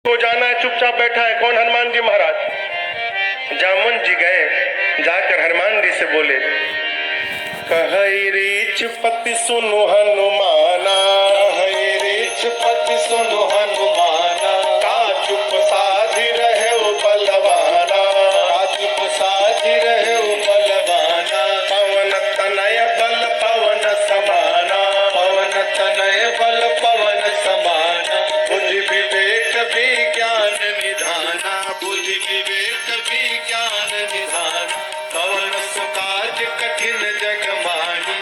को जाना है, चुपचाप बैठा है। कौन? हनुमान जी महाराज। जामुन जी गए, जाकर हनुमान जी से बोले, कहई रीछ पति सुनु हनुमाना, कहई रीछ पति सुनु हनुमाना, का चुप साधि रहे बलवाना, का चुप साधि रहे बलवाना, पवन तनय बल पवन समाना, पवन तनय बल पवन समाना, बुद्धि विवेक विज्ञान निधाना, बुद्धि विवेक विज्ञान निधाना, पवन सुकाज कठिन जग माही,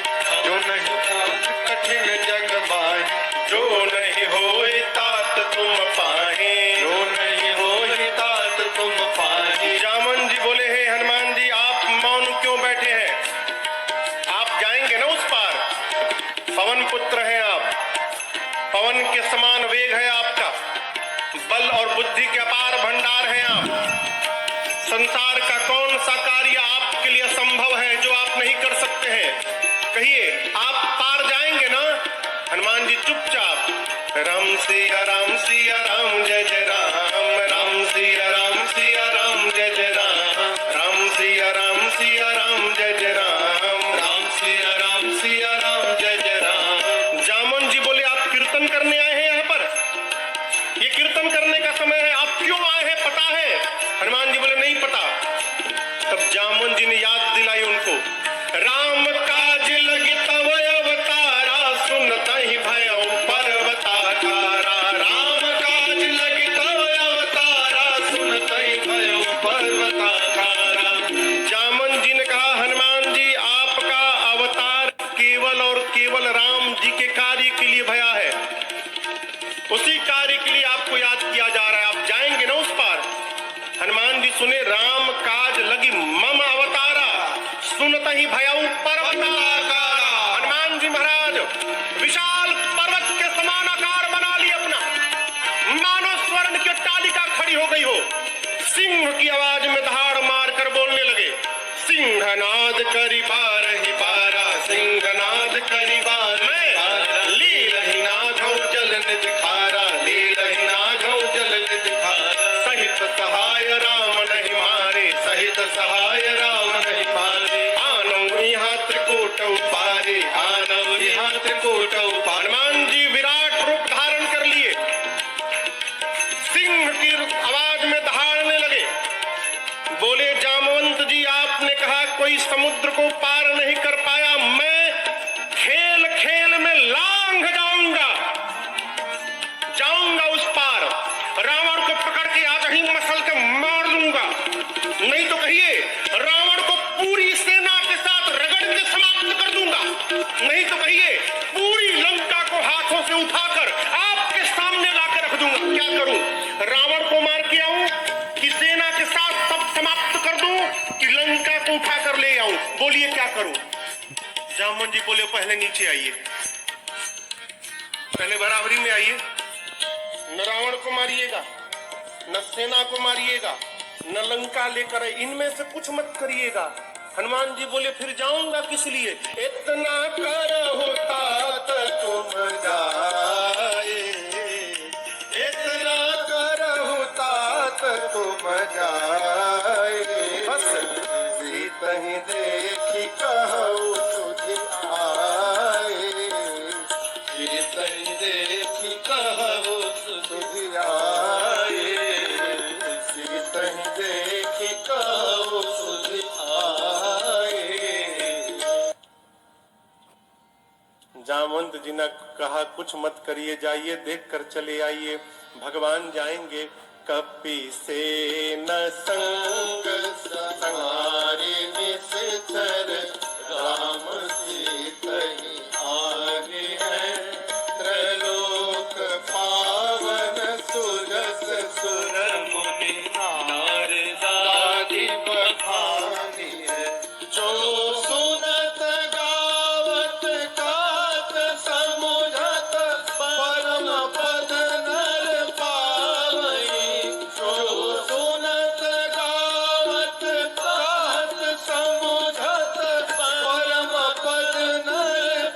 जो नहीं काज कठिन जग माही, जो नहीं होए तात तुम पाहे, जो नहीं होए तात तुम पाहे। जामुन जी बोले, हे हनुमान जी, आप मौन क्यों बैठे हैं? आप जाएंगे ना उस पार। पवन पुत्र हैं आप, पवन के समान वेग है आपका, बल और बुद्धि के अपार भंडार हैं आप। संसार का कौन सा कार्य आपके लिए संभव है जो आप नहीं कर सकते हैं? कहिए, आप पार जाएंगे ना? हनुमान जी चुपचाप, राम सिया राम सिया राम जय जय राम, राम सिया राम सिया राम जय जय राम, राम सिया राम सिया राम जय जय राम, राम सिया राम सिया राम जय जय राम। जामुन जी बोले, आप कीर्तन करने आए हैं यहाँ पर? ये कीर्तन करने का समय है, आप क्यों आए हैं पता है? हनुमान जी बोले, नहीं पता। तब जामुन जी ने याद दिलाई उनको, राम काज लगी तव अवतारा, सुनता ही भयउ पर्वताकारा, राम काज लगी तव अवतारा, सुनता ही भयउ पर्वताकारा। जामुन जी ने कहा, हनुमान जी, आपका अवतार केवल और केवल राम जी के कार्य के लिए भया है, उसी कार्य के लिए आपको याद किया जा रहा है। आप जाएंगे ना उस पार? हनुमान जी सुने, राम काज लगी मम अवतारा, सुनत ही भयउ पर्वताकारा। हनुमान जी महाराज विशाल पर्वत के समान आकार बना लिए अपना, मानो स्वर्ण की तालिका खड़ी हो गई हो। सिंह की आवाज में दहाड़ मार कर बोलने लगे, सिंहनाद करी बार ही बारा, सिंहनाद करी बार में लील ही नाधौ जल निज खारा, लील ही नाधौ जल निज खारा, सहित सहाय राम नहीं मारे, सहित सहाय राम नहीं मारे, आनौ यहाँ त्रिकूट पारे, आनौ यहाँ त्रिकूट पारे। हनुमान जी विराट रूप धारण कर लिए, सिंह की आवाज में दहाड़ने लगे। बोले, जामवंत जी, आपने कहा कोई समुद्र को पार नहीं कर पाया, मैं खेल खेल में लांघ जाऊंगा, जाऊंगा उस पार, रावण को पकड़ के आज ही मसल के मार दूंगा। नहीं तो कहिए, रावण को पूरी सेना के साथ रगड़ के समाप्त कर दूंगा। नहीं तो कहिए, पूरी लंका को हाथों से उठाकर आपके सामने लाकर रख दूंगा। क्या करूं? रावण को मार के आऊं कि सेना के साथ सब समाप्त कर दूं कि लंका को उठाकर ले आऊं? बोलिए क्या करूं? जामुन जी बोले, पहले नीचे आइए, पहले बराबरी में आइए। न रावण को मारिएगा, न सेना को मारिएगा, न लंका लेकर, इनमें से कुछ मत करिएगा। हनुमान जी बोले, फिर जाऊंगा किस लिए? इतना करहु तात तुम जाए, इतना करहु तात तुम जाए, बस सीतहि देखी कहु तुझ आए, सीतहि देखी कहु तुझ आए, सीतहि देखी कहु तुझ आए। जामवंत जी ने कहा, कुछ मत करिए, जाइए देख कर चले आइए, भगवान जाएंगे। कपि से न संग संहारे निश्चर, राम सीतहि आगे है, त्रैलोक पावन सुरस सुर मुनि नारदादि बखानी है, जो सुनत गावत गात समुझत परम पद नर पावई, जो सुनत गावत गात समुझत परम पद नर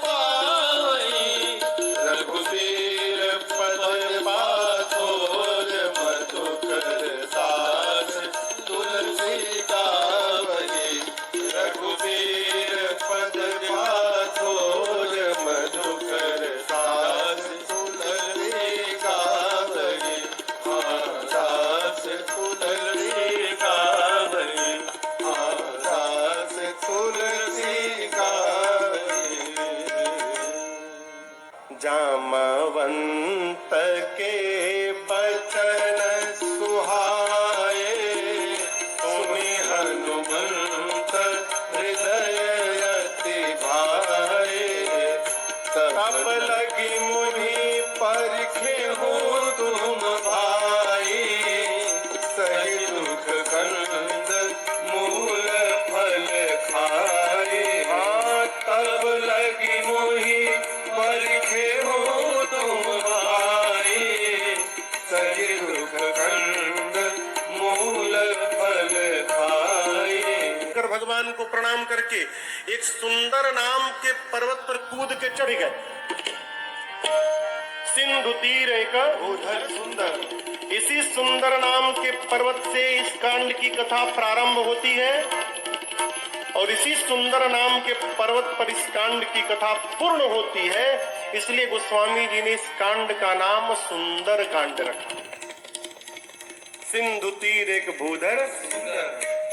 प्रणाम करके एक सुंदर नाम के पर्वत पर कूद के चढ़ गए। सिंधु तीर एक भूधर सुंदर, इसी सुंदर नाम के पर्वत से इस कांड की कथा प्रारंभ होती है और इसी सुंदर नाम के पर्वत पर इस कांड की कथा पूर्ण होती है। इसलिए गोस्वामी जी ने इस कांड का नाम सुंदर कांड रखा। सिंधु तीर एक भूधर,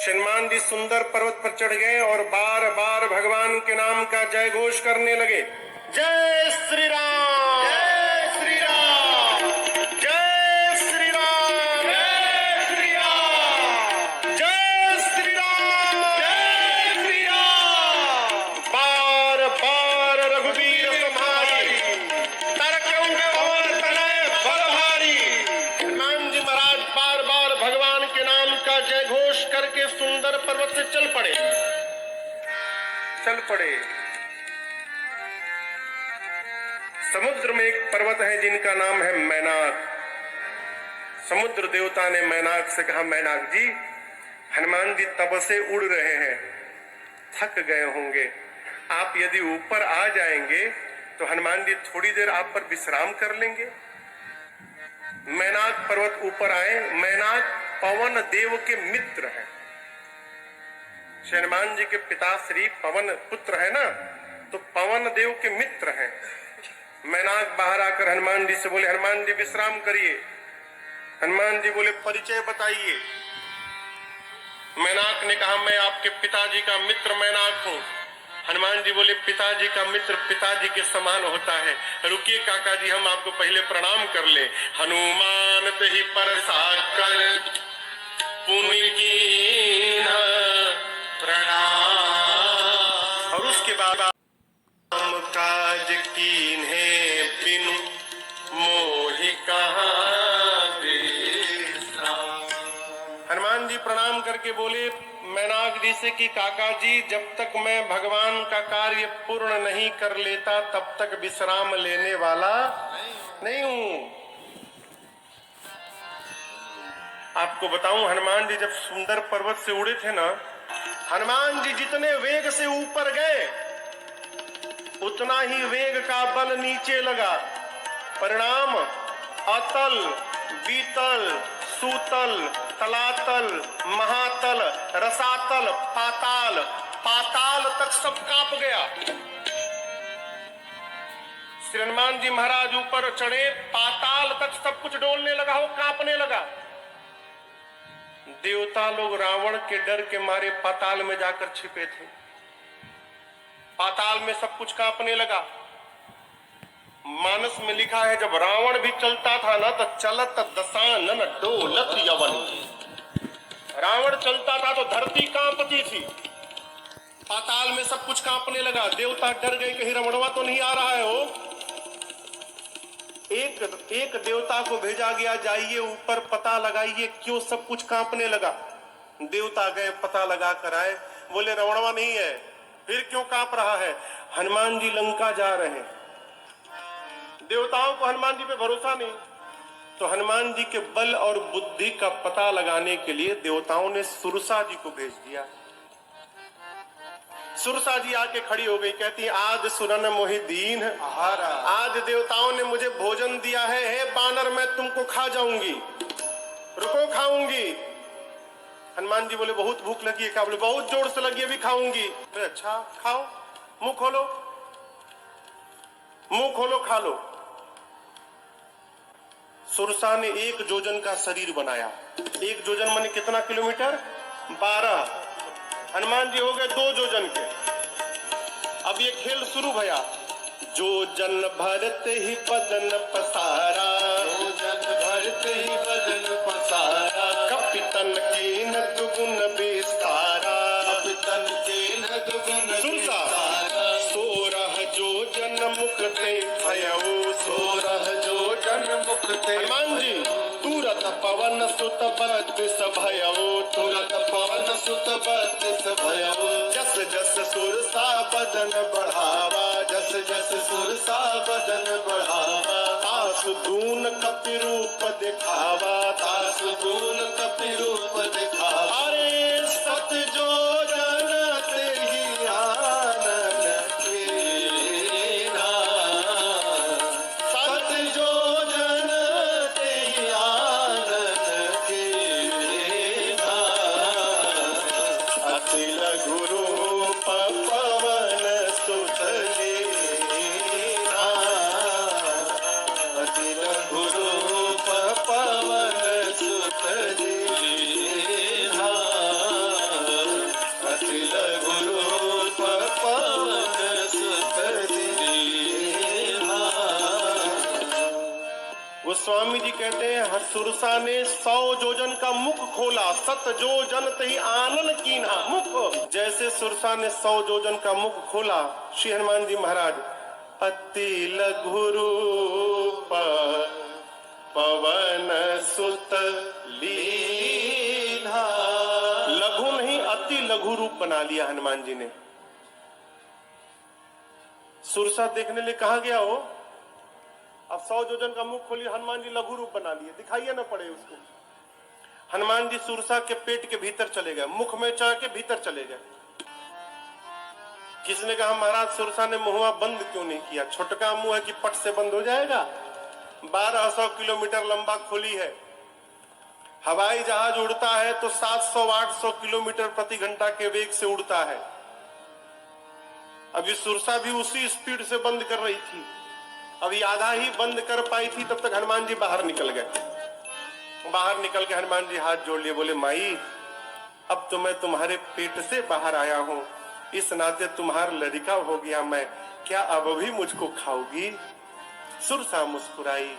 हनुमान जी सुंदर पर्वत पर चढ़ गए और बार बार भगवान के नाम का जय घोष करने लगे। जय श्री राम, जय श्री राम, जय श्री राम, जय श्री राम, जय श्री राम, जय श्री राम। बार बार रघुवीर तुम्हारी, तरकंग पवन तनय बल भारी। हनुमान जी महाराज बार बार भगवान के नाम का जय घोष करके सुंदर पर्वत से चल पड़े। समुद्र में एक पर्वत है जिनका नाम है मैनाक। समुद्र देवता ने मैनाक से कहा, मैनाक जी, हनुमान जी तब से उड़ रहे हैं, थक गए होंगे, आप यदि ऊपर आ जाएंगे तो हनुमान जी थोड़ी देर आप पर विश्राम कर लेंगे। मैनाक पर्वत ऊपर आए। मैनाक पवन देव के मित्र हैं। हनुमान जी के पिता श्री पवन पुत्र है ना, तो पवन देव के मित्र हैं। मैनाक बाहर आकर हनुमान जी से बोले, हनुमान जी विश्राम करिए। हनुमान जी बोले, परिचय बताइए। मैनाक ने कहा, मैं आपके पिताजी का मित्र मैनाक हूँ। हनुमान जी बोले, पिताजी का मित्र पिताजी के समान होता है, रुकिए काका जी, हम आपको पहले प्रणाम कर ले। हनुमान ते ही परसाकर पुण्य कीन प्रणाम। और उसके बाद काज कीन्हे बिनु मोहि कहाँ विश्राम। हनुमान जी प्रणाम करके बोले मैनाक जी से कि काका जी, जब तक मैं भगवान का कार्य पूर्ण नहीं कर लेता तब तक विश्राम लेने वाला नहीं हूं। आपको बताऊं, हनुमान जी जब सुंदर पर्वत से उड़े थे ना, हनुमान जी जितने वेग से ऊपर गए उतना ही वेग का बल नीचे लगा। परिणाम अतल, बीतल, सूतल, तलातल, महातल, रसातल, पाताल, पाताल तक सब कांप गया। श्री हनुमान जी महाराज ऊपर चढ़े, पाताल तक सब कुछ डोलने लगा, वो कांपने लगा। देवता लोग रावण के डर के मारे पाताल में जाकर छिपे थे। पाताल में सब कुछ कांपने लगा। मानस में लिखा है, जब रावण भी चलता था ना तो चलत दशानन डोलत यवन। रावण चलता था तो धरती कांपती थी। पाताल में सब कुछ कांपने लगा। देवता डर गए, कहीं रमणवा तो नहीं आ रहा है। हो एक देवता को भेजा गया, जाइए ऊपर पता लगाइए क्यों सब कुछ कांपने लगा। देवता गए, पता लगा कर आए, बोले रमणवा नहीं है। फिर क्यों कांप रहा है? हनुमान जी लंका जा रहे हैं। देवताओं को हनुमान जी पे भरोसा नहीं, तो हनुमान जी के बल और बुद्धि का पता लगाने के लिए देवताओं ने सुरसा जी को भेज दिया। सुरसा जी आके खड़ी हो गई, कहती, आज सुरन मोहि दीन, आज देवताओं ने मुझे भोजन दिया है, हे बानर मैं तुमको खा जाऊंगी, रुको खाऊंगी। हनुमान जी बोले, बहुत भूख लगी है क्या? बोले, बहुत जोर से लगी है, भी खाऊंगी। तो अच्छा खाओ, मुंह खोलो, मुंह खोलो, खा लो। सुरसा ने 1 जोजन का शरीर बनाया। 1 जोजन माने कितना किलोमीटर? 12। हनुमान जी हो गए 2 जोजन के। अब ये खेल शुरू भया। जोजन भरते ही बदन पसारा, जोजन भरते ही बदन पसारा, कपितन के न दुगुन विस्तारा, कपितन के न दुगुन विस्तारा, 16 जोजन मुखते भयऊ, 16 जोजन मुखते। हनुमान जी तुरत पवन सुत बत्तीस भयऊ, तुरत पवन सुत बत्तीस भयऊ, जस जस सुरसा बदन बढ़ावा, जस जस सुरसा बदन बढ़ावा, तासु दून कपि रूप दिखावा, तासु दून कपि रूप दिखावा। अरे सत जोजन ते सुरसा ने 100 योजन का मुख खोला, 7 योजन तही आनन कीन्हा मुख। जैसे सुरसा ने 100 योजन का मुख खोला, श्री हनुमान जी महाराज अति लघु रूप पवन सुत लीन्हा। लघु नहीं, अति लघु रूप बना लिया हनुमान जी ने। सुरसा देखने लिए कहा गया हो, अब 100 योजन का मुख खोलिए, हनुमान जी लघु रूप बना लिए, दिखाइए ना पड़े उसको। हनुमान जी सुरसा के पेट के भीतर चले गए, मुख में चढ़ के भीतर चले गए। किसने कहा महाराज सुरसा ने मुंह बंद क्यों नहीं किया? छोटका मुंह है कि पट से बंद हो जाएगा? 1200 किलोमीटर लंबा खोली है। हवाई जहाज उड़ता है तो 700-800 किलोमीटर प्रति घंटा के वेग से उड़ता है। अभी सुरसा भी उसी स्पीड से बंद कर रही थी, अभी आधा ही बंद कर पाई थी, तब तक हनुमान जी बाहर निकल गए। बाहर निकल के हनुमान जी हाथ जोड़ लिए, बोले माई अब तो मैं तुम्हारे पेट से बाहर आया हूं, इस नाते तुम्हारा लड़का हो गया मैं, क्या अब भी मुझको खाओगी? सुरसा मुस्कुराई,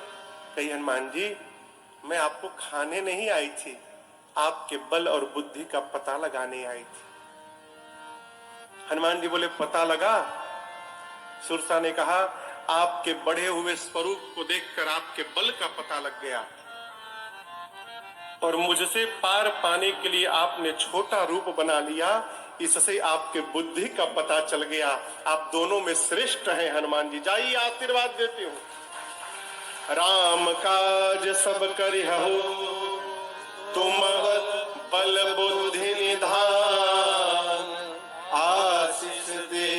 कही हनुमान जी मैं आपको खाने नहीं आई थी, आपके बल और बुद्धि का पता लगाने आई थी। हनुमान जी बोले पता लगा? सुरसा ने कहा आपके बढ़े हुए स्वरूप को देखकर आपके बल का पता लग गया, और मुझसे पार पाने के लिए आपने छोटा रूप बना लिया, इससे आपके बुद्धि का पता चल गया। आप दोनों में श्रेष्ठ हैं हनुमान जी। जाइए आशीर्वाद देते हूं। राम काज सब करिहु तुम बल बुद्धि निधान, आशीष दे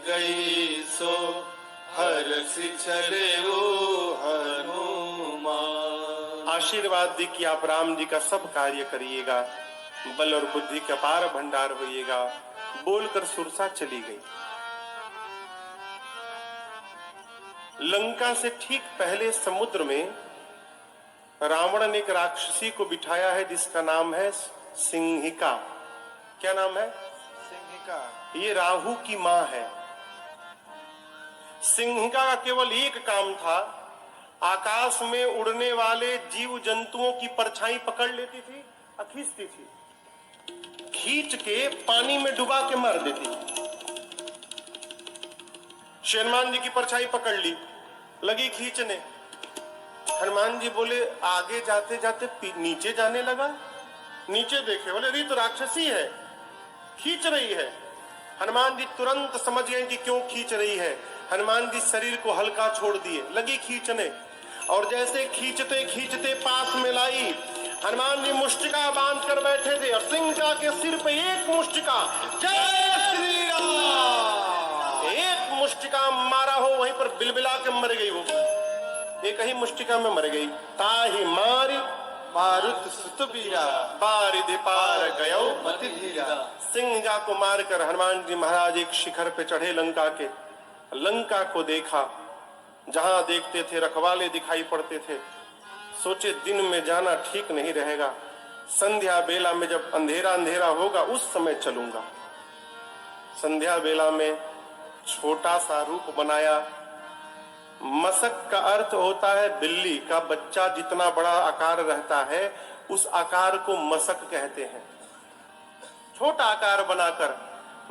गई सो हर्षि चले हनुमान। आशीर्वाद दी कि आप राम जी का सब कार्य करिएगा, बल और बुद्धि का पार भंडार होइएगा। बोलकर सुरसा चली गई। लंका से ठीक पहले समुद्र में रावण ने एक राक्षसी को बिठाया है जिसका नाम है सिंहिका। क्या नाम है? सिंहिका। ये राहु की मां है। सिंहिका का केवल एक काम था, आकाश में उड़ने वाले जीव जंतुओं की परछाई पकड़ लेती थी और खींचती थी, खींच के पानी में डुबा के मार देती थी। हनुमान जी की परछाई पकड़ ली, लगी खींचने। हनुमान जी बोले आगे जाते जाते नीचे जाने लगा। नीचे देखे, बोले अरे तो राक्षसी है, खींच रही है। हनुमान जी तुरंत समझ गए कि क्यों खींच रही है। हनुमान जी शरीर को हल्का छोड़ दिए, लगी खींचने, और जैसे खींचते खींचते पास में लाई। हनुमान जी मुष्टिका बांध कर बैठे थे और सिंहिका के सिर पे एक मुष्टिका, जय श्री राम, एक मुष्टिका मारा हो, वहीं पर बिलबिला के मर गई। वो एक ही मुष्टिका में मर गई। ताहि मारी मारुत सुत बीरा, बारिधि पार गयो मति धीरा। सिंहिका को मारकर हनुमान जी महाराज एक शिखर पे चढ़े लंका के। लंका को देखा, जहां देखते थे रखवाले दिखाई पड़ते थे। सोचे दिन में जाना ठीक नहीं रहेगा, संध्या बेला में जब अंधेरा अंधेरा होगा उस समय चलूंगा। संध्या बेला में छोटा सा रूप बनाया। मसक का अर्थ होता है बिल्ली का बच्चा जितना बड़ा आकार रहता है उस आकार को मसक कहते हैं। छोटा आकार बनाकर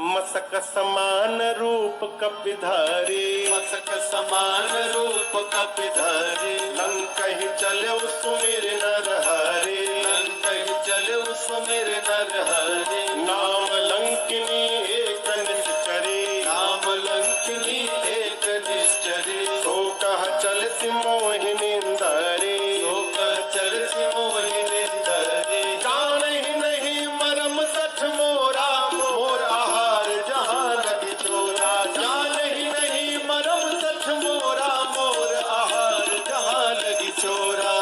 मसक समान रूप कपिधारी, मसक समान रूप कपिधारी, लंकहि चले सुमिर नर हरि, लंकहि चले सुमिर नर हरि। नाम लंकिनी एक निश्चरी, नाम लंकिनी एक निश्चरी। सो कह चलति मोहिनींदरी, सो कह चलति मोहिनींदरी। जानहि नहीं मरम सठ मोरा, मोर आहार जहां लगी चोरा। जानहि नहीं मरम सठ मोरा, मोर आहार जहां लगी चोरा।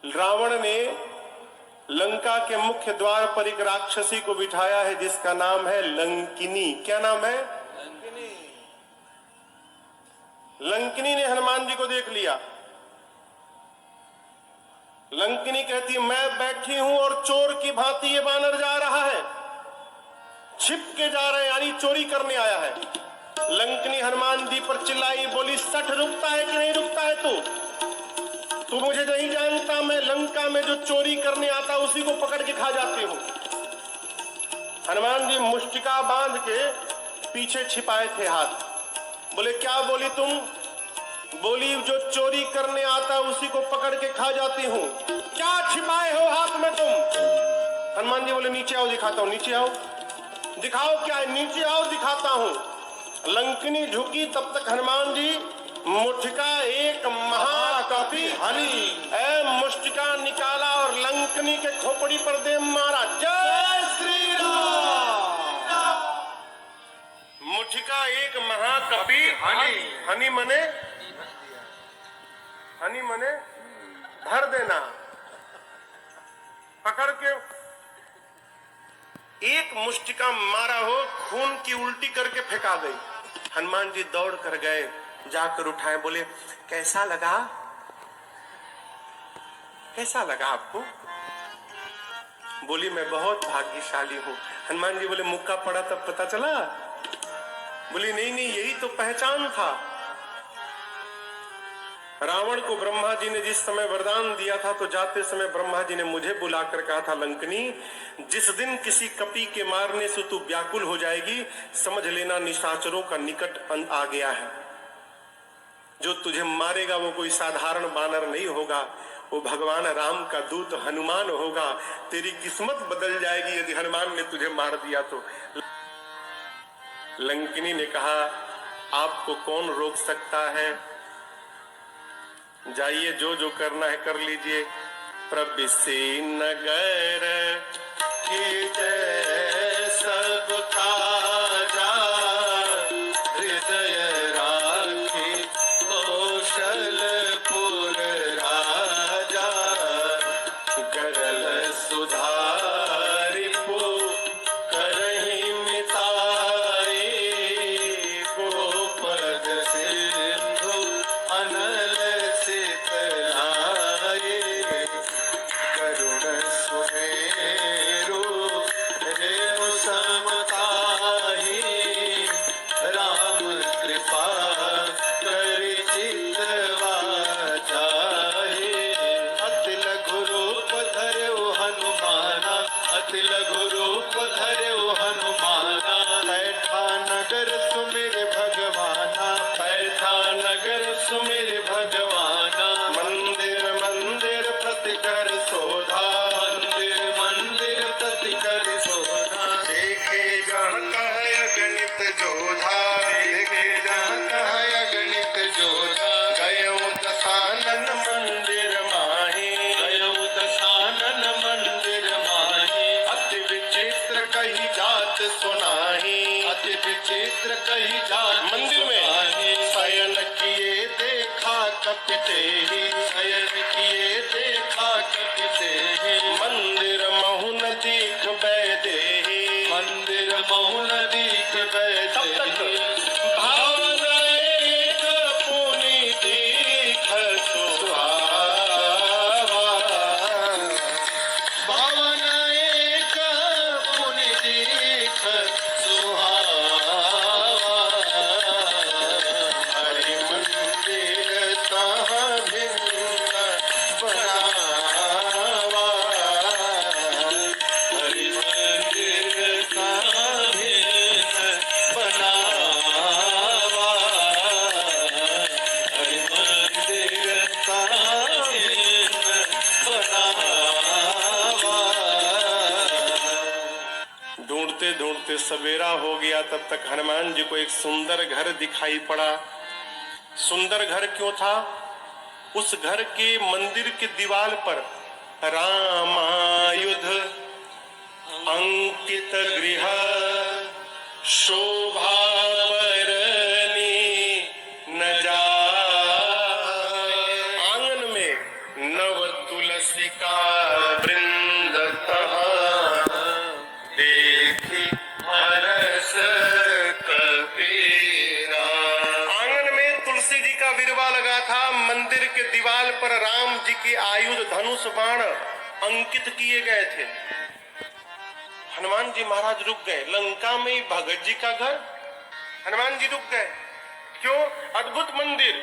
रावण ने लंका के मुख्य द्वार पर एक राक्षसी को बिठाया है जिसका नाम है लंकिनी। क्या नाम है? लंकिनी। लंकिनी ने हनुमान जी को देख लिया। लंकिनी कहती मैं बैठी हूं और चोर की भांति ये बानर जा रहा है, छिप के जा रहा है, यानी चोरी करने आया है। लंकिनी हनुमान जी पर चिल्लाई, बोली सठ रुकता है कि नहीं रुकता है तू? तू मुझे नहीं जानता, मैं लंका में जो चोरी करने आता उसी को पकड़ के खा जाती हूँ। हनुमान जी मुष्टिका बांध के पीछे छिपाए थे हाथ। बोले क्या बोली तुम? बोली जो चोरी करने आता उसी को पकड़ के खा जाती हूँ। क्या छिपाए हो हाथ में तुम? हनुमान जी बोले नीचे आओ दिखाता हूँ। नीचे आओ, दिखाओ क्या है? नीचे आओ दिखाता हूँ। लंकिनी झुकी, तब तक हनुमान जी मुष्टिका एक महाकपि हनी मुष्टिका निकाला और लंकिनी के खोपड़ी पर दे मारा। जय श्री राम। मुष्टिका एक महाकपि हनी मने भर देना। पकड़ के एक मुष्टिका मारा हो, खून की उल्टी करके फेंका गई। हनुमान जी दौड़ कर गए, जाकर उठाए, बोले कैसा लगा? कैसा लगा आपको? बोली मैं बहुत भाग्यशाली हूं। हनुमान जी बोले मुक्का पड़ा तब पता चला? बोली नहीं नहीं, यही तो पहचान था। रावण को ब्रह्मा जी ने जिस समय वरदान दिया था तो जाते समय ब्रह्मा जी ने मुझे बुलाकर कहा था, लंकनी जिस दिन किसी कपि के मारने से तू व्याकुल हो जाएगी, समझ लेना निशाचरों का निकट अंत आ गया है। जो तुझे मारेगा वो कोई साधारण बानर नहीं होगा, वो भगवान राम का दूत हनुमान होगा। तेरी किस्मत बदल जाएगी यदि हनुमान ने तुझे मार दिया तो। लंकिनी ने कहा आपको कौन रोक सकता है, जाइए जो जो करना है कर लीजिए। प्रविशि नगर की जय सब काजा, हृदय राखी कौशलपुर राजा, गरल सुधारि पो करहि मिताई, गोपद सिंधु अनल सुमिर भगवाना, मंदिर मंदिर प्रति कर शोधा, मंदिर मंदिर प्रति कर शोधा। देखे जहाँ कह अगणित जोधा, देखे जहाँ कह अगणित जोधा। गयो दशानन मंदिर माही, गयो दशानन मंदिर माही। अति विचित्र कही जात सुनाही, अति विचित्र कही जात मंदिर में शयन किए देखा कपिते ही, शयन किए देखा कपिते ही। मंदिर महु न दीख बैदे ही, मंदिर महु न दीख बैदे ही। भावना एक पुनि दीख सुहावा, भावना एक पुनि दीख सुहावा। हरि मंदिर तहाँ भिन्न बनावा, हरि मंदिर तहाँ भिन्न बनावा, हरि मंदिर तहाँ भिन्न बनावा। ढूंढते ढूंढते सवेरा हो गया, तब तक हनुमान जी को एक सुंदर घर दिखाई पड़ा। सुंदर घर क्यों था? उस घर के मंदिर के दीवार पर रामायुध अंकित गृह, शोभा बरनी न जाए। आंगन में नव तुलसी का वृंद तहाँ, देखी हरस कबीरा। आंगन में तुलसी जी का विरवा लगा था। मंदिर के दीवार पर राम जी के आयुध धनुष बाण अंकित किए गए थे। हनुमान जी महाराज रुक गए। लंका में ही भगत जी का घर, हनुमान जी रुक गए। क्यों? अद्भुत मंदिर।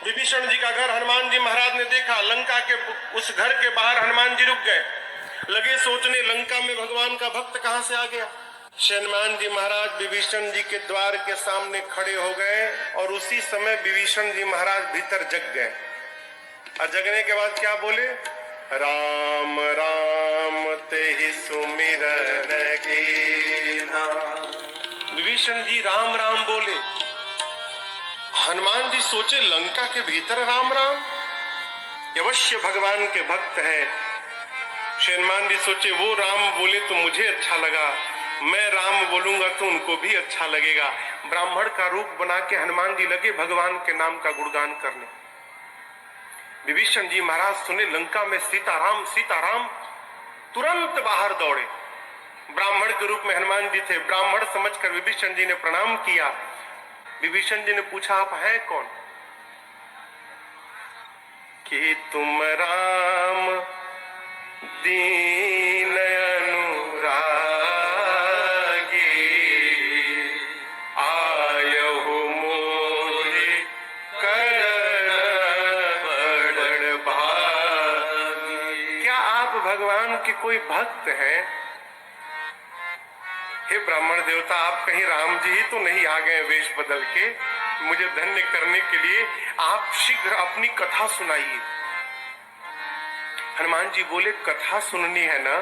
विभीषण जी का घर हनुमान जी महाराज ने देखा। लंका के उस घर के बाहर हनुमान जी रुक गए, लगे सोचने लंका में भगवान का भक्त कहां से आ गया। हनुमान जी महाराज विभीषण जी के द्वार के सामने खड़े हो गए और उसी समय विभीषण जी महाराज भीतर जग गए। और जगने के बाद क्या बोले, राम राम तेहि सुमिरन कीन्हा। विभीषण जी राम राम बोले। हनुमान जी सोचे लंका के भीतर राम राम, अवश्य भगवान के भक्त है। हनुमान जी सोचे वो राम बोले तो मुझे अच्छा लगा, मैं राम बोलूंगा तो उनको भी अच्छा लगेगा। ब्राह्मण का रूप बना के हनुमान जी लगे भगवान के नाम का गुणगान करने। विभीषण जी महाराज सुने लंका में सीताराम सीताराम, तुरंत बाहर दौड़े। ब्राह्मण के रूप में हनुमान जी थे। ब्राह्मण समझकर विभीषण जी ने प्रणाम किया। विभीषण जी ने पूछा आप हैं कौन? कि तुम राम दीन अनुरागी, आयहु मोहि करण बड़ भागी। क्या आप भगवान के कोई भक्त हैं? हे ब्राह्मण देवता, आप कहीं राम जी ही तो नहीं आ गए वेश बदल के? मुझे धन्य करने के लिए आप शीघ्र अपनी कथा सुनाइए। हनुमान जी बोले कथा सुननी है ना,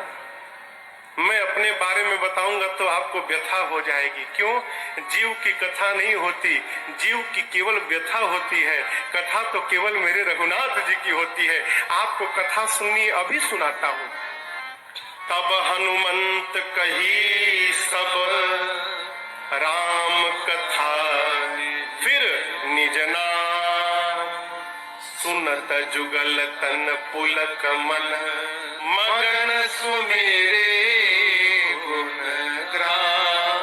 मैं अपने बारे में बताऊंगा तो आपको व्यथा हो जाएगी। क्यों? जीव की कथा नहीं होती, जीव की केवल व्यथा होती है। कथा तो केवल मेरे रघुनाथ जी की होती है। आपको कथा सुननी, अभी सुनाता हूं। तब हनुमंत कही सब राम कथा, फिर निज नाम सुनत जुगल तन पुलक मन, मगन सुमेरे गुण ग्राम।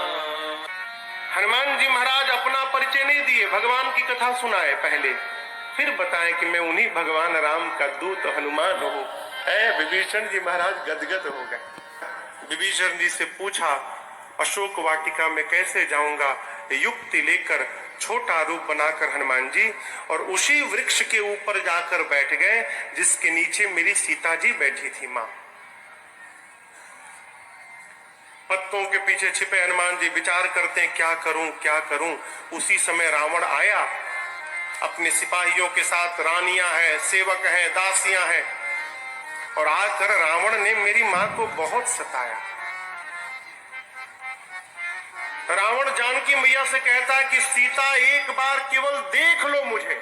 हनुमान जी महाराज अपना परिचय नहीं दिए, भगवान की कथा सुनाए पहले, फिर बताएं कि मैं उन्हीं भगवान राम का दूत हनुमान हूं। विभीषण जी महाराज गदगद हो गए। विभीषण जी से पूछा अशोक वाटिका में कैसे जाऊंगा? युक्ति लेकर छोटा रूप बनाकर हनुमान जी और उसी वृक्ष के ऊपर जाकर बैठ गए जिसके नीचे मेरी सीता जी बैठी थी। मां पत्तों के पीछे छिपे हनुमान जी विचार करते हैं क्या करूं क्या करूं। उसी समय रावण आया अपने सिपाहियों के साथ, रानियां हैं, सेवक हैं, दासियां हैं, और आकर रावण ने मेरी मां को बहुत सताया। रावण जानकी मैया से कहता है कि सीता एक बार केवल देख लो मुझे,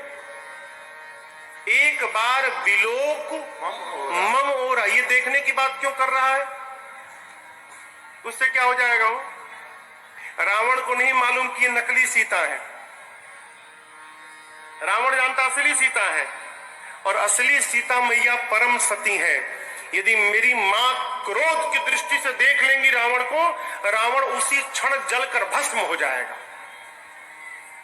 एक बार विलोक मम ओरा। ये देखने की बात क्यों कर रहा है? उससे क्या हो जाएगा? वो रावण को नहीं मालूम कि ये नकली सीता है। रावण जानता असली सीता है, और असली सीता मैया परम सती है। यदि मेरी मां क्रोध की दृष्टि से देख लेंगी रावण को, रावण उसी क्षण जलकर भस्म हो जाएगा।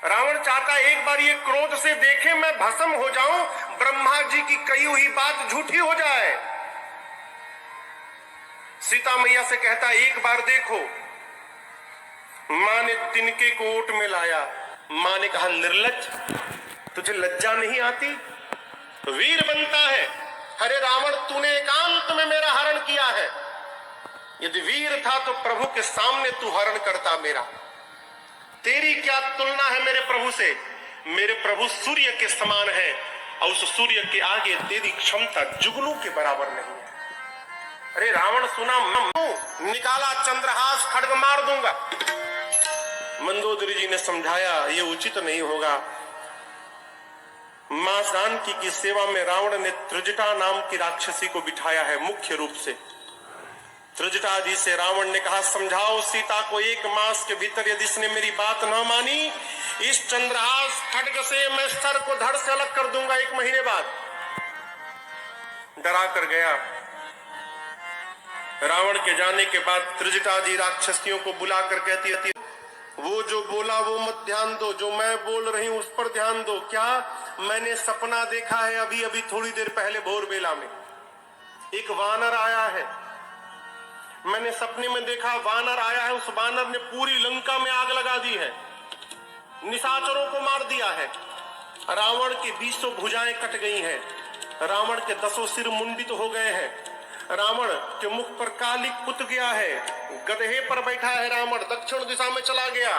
रावण चाहता एक बार ये क्रोध से देखे, मैं भस्म हो जाऊं, ब्रह्मा जी की कही हुई बात झूठी हो जाए। सीता मैया से कहता एक बार देखो। मां ने तिनके को ओट में लाया। मां ने कहा निर्लज्ज, तुझे लज्जा नहीं आती? वीर बनता है। अरे रावण, तूने एकांत में मेरा हरण किया है। यदि वीर था तो प्रभु के सामने तू हरण करता मेरा। तेरी क्या तुलना है मेरे प्रभु से? मेरे प्रभु सूर्य के समान है, और उस सूर्य के आगे तेरी क्षमता जुगनू के बराबर नहीं है। अरे रावण सुना, निकाला चंद्रहास, खड्ग मार दूंगा। मंदोदरी जी ने समझाया ये उचित नहीं होगा। मां जानकी की सेवा में रावण ने त्रिजटा नाम की राक्षसी को बिठाया है मुख्य रूप से। त्रिजटा जी से रावण ने कहा समझाओ सीता को, एक मास के भीतर यदि इसने मेरी बात न मानी, इस चंद्रहास खड्ग से मैं सर को धड़ से अलग कर दूंगा 1 महीने बाद। डरा कर गया। रावण के जाने के बाद त्रिजटा जी राक्षसियों को बुलाकर कहती थी वो जो बोला वो मत ध्यान दो, जो मैं बोल रही हूं उस पर ध्यान दो। क्या? मैंने सपना देखा है अभी अभी थोड़ी देर पहले भोर बेला में, एक वानर आया है। मैंने सपने में देखा वानर आया है, उस वानर ने पूरी लंका में आग लगा दी है, निशाचरों को मार दिया है। रावण की 20 भुजाएं कट गई हैं, रावण के 10 सिर मुंडित हो गए हैं, रावण के मुख पर कालिक पुत गया है, गधे पर बैठा है रावण, दक्षिण दिशा में चला गया,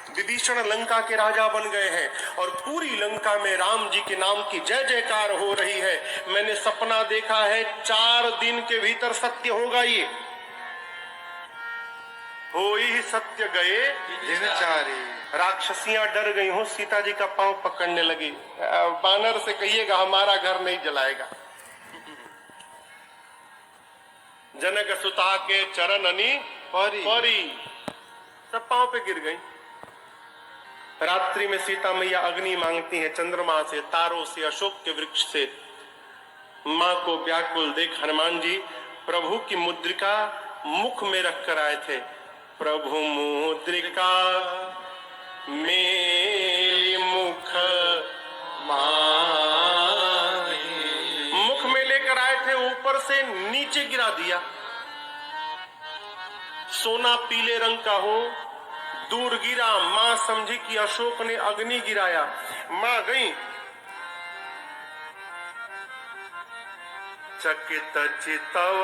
विभीषण लंका के राजा बन गए हैं और पूरी लंका में राम जी के नाम की जय जयकार हो रही है। मैंने सपना देखा है 4 दिन के भीतर सत्य होगा, ये हो ही सत्य गए दिन चारे। राक्षसियां डर गई हो, सीता जी का पांव पकड़ने लगी। बानर से कहिएगा हमारा घर नहीं जलाएगा। जनक सुता के चरण अनी परी सब पांव पे गिर गई। रात्रि में सीता मैया अग्नि मांगती है, चंद्रमा से, तारों से, अशोक के वृक्ष से। मां को व्याकुल देख हनुमान जी प्रभु की मुद्रिका मुख में रख कर आए थे। प्रभु मुद्रिका मेरी मुख मुख में लेकर आए थे, ऊपर से नीचे गिरा दिया। सोना पीले रंग का हो, दूर गिरा। मां समझी कि अशोक ने अग्नि गिराया। मां गई, चकित चितव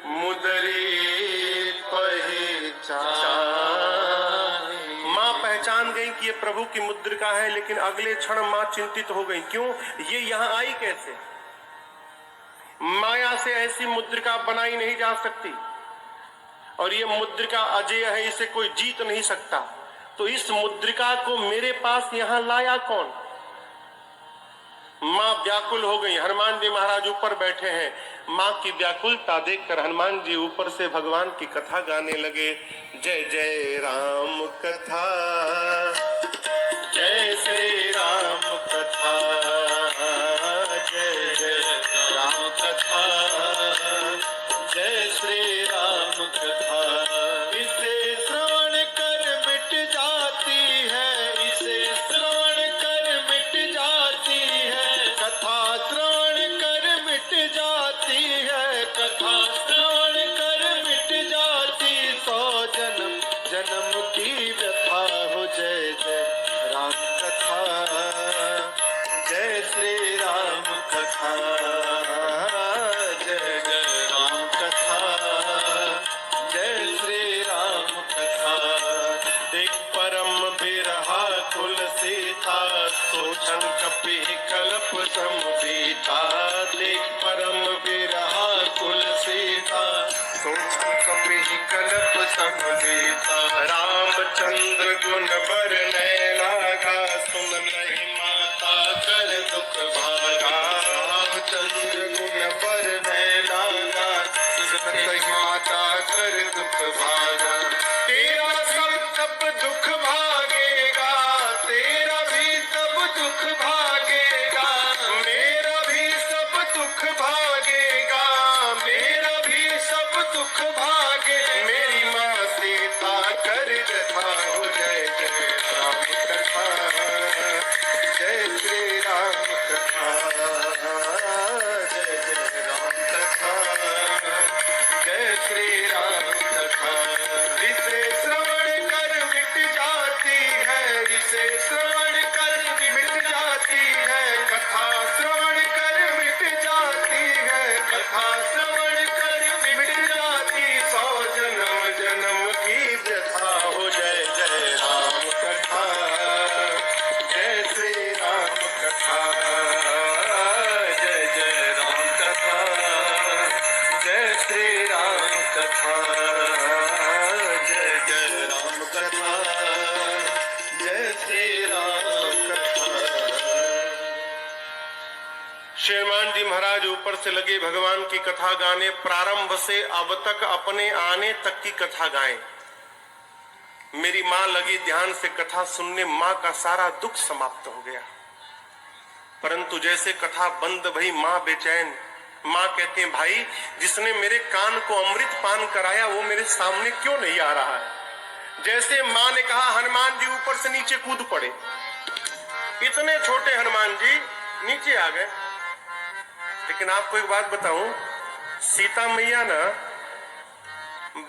मुदरी पहचान। मां पहचान गई कि ये प्रभु की मुद्रिका है, लेकिन अगले क्षण मां चिंतित हो गई। क्यों? ये यहां आई कैसे? माया से ऐसी मुद्रिका बनाई नहीं जा सकती और ये मुद्रिका अजय है, इसे कोई जीत नहीं सकता। तो इस मुद्रिका को मेरे पास यहां लाया कौन? मां व्याकुल हो गई। हनुमान जी महाराज ऊपर बैठे हैं। मां की व्याकुलता देखकर हनुमान जी ऊपर से भगवान की कथा गाने लगे। जय जय राम कथा, जय श्री राम कथा, जय जय राम कथा, जय श्री राम कथा। इसे श्रवण कर मिट जाती है, इसे श्रवण कर मिट जाती है, कथा श्रवण कर मिट जाती है, कथा श्रवण कर मिट जाती। 100 जन्म जन्म की व्यथा हो। जय जय राम कथा, जय श्री राम कथा, जय जय राम कथा, जय श्री राम कथा। देख परम बिरहा कुल सीता, सोचन कपि कल्प संबीता। देख परम बिरहा कुल सीता, सोचन कपि कल्प संबीता। रामचंद्र गुण बरनै लागा, सुन नहीं माता कर दुख भागा। रामचंद्र गुण बरनै लागा, सुन नहीं माता कर दुख भागा। तेरा सब दुख भागेगा, तेरा भी सब दुख भागेगा, मेरा भी सब दुख भागेगा, मेरा भी सब दुख भागे। मेरी माँ सीता कर कथा हो। जय जय राम कथा, जय श्री राम कथा, जय जय राम कथा, जय श्री राम कथा। इसे श्रवण कर मिट जाती है, इसे श्रवण कर मिट जाती है, कथा श्रवण कर मिट जाती है, कथा श्रवण कर मिट जाती। 100 जन्म जन्म की व्यथा हो। जय जय राम कथा, जय श्री राम कथा, जय जय राम कथा, जय श्री राम कथा, जय जय राम कथा, जय श्री राम कथा। श्री हनुमान जी महाराज ऊपर से लगे भगवान की कथा गाने। प्रारंभ से अब तक अपने आने तक की कथा गाएं। मेरी मां लगी ध्यान से कथा सुनने। मां का सारा दुख समाप्त हो गया, परंतु जैसे कथा बंद भई मां बेचैन। मां कहते हैं, भाई जिसने मेरे कान को अमृत पान कराया वो मेरे सामने क्यों नहीं आ रहा है? जैसे मां ने कहा, हनुमान जी ऊपर से नीचे कूद पड़े। इतने छोटे हनुमान जी नीचे आ गए। लेकिन आपको एक बात बताऊं, सीता मैया ना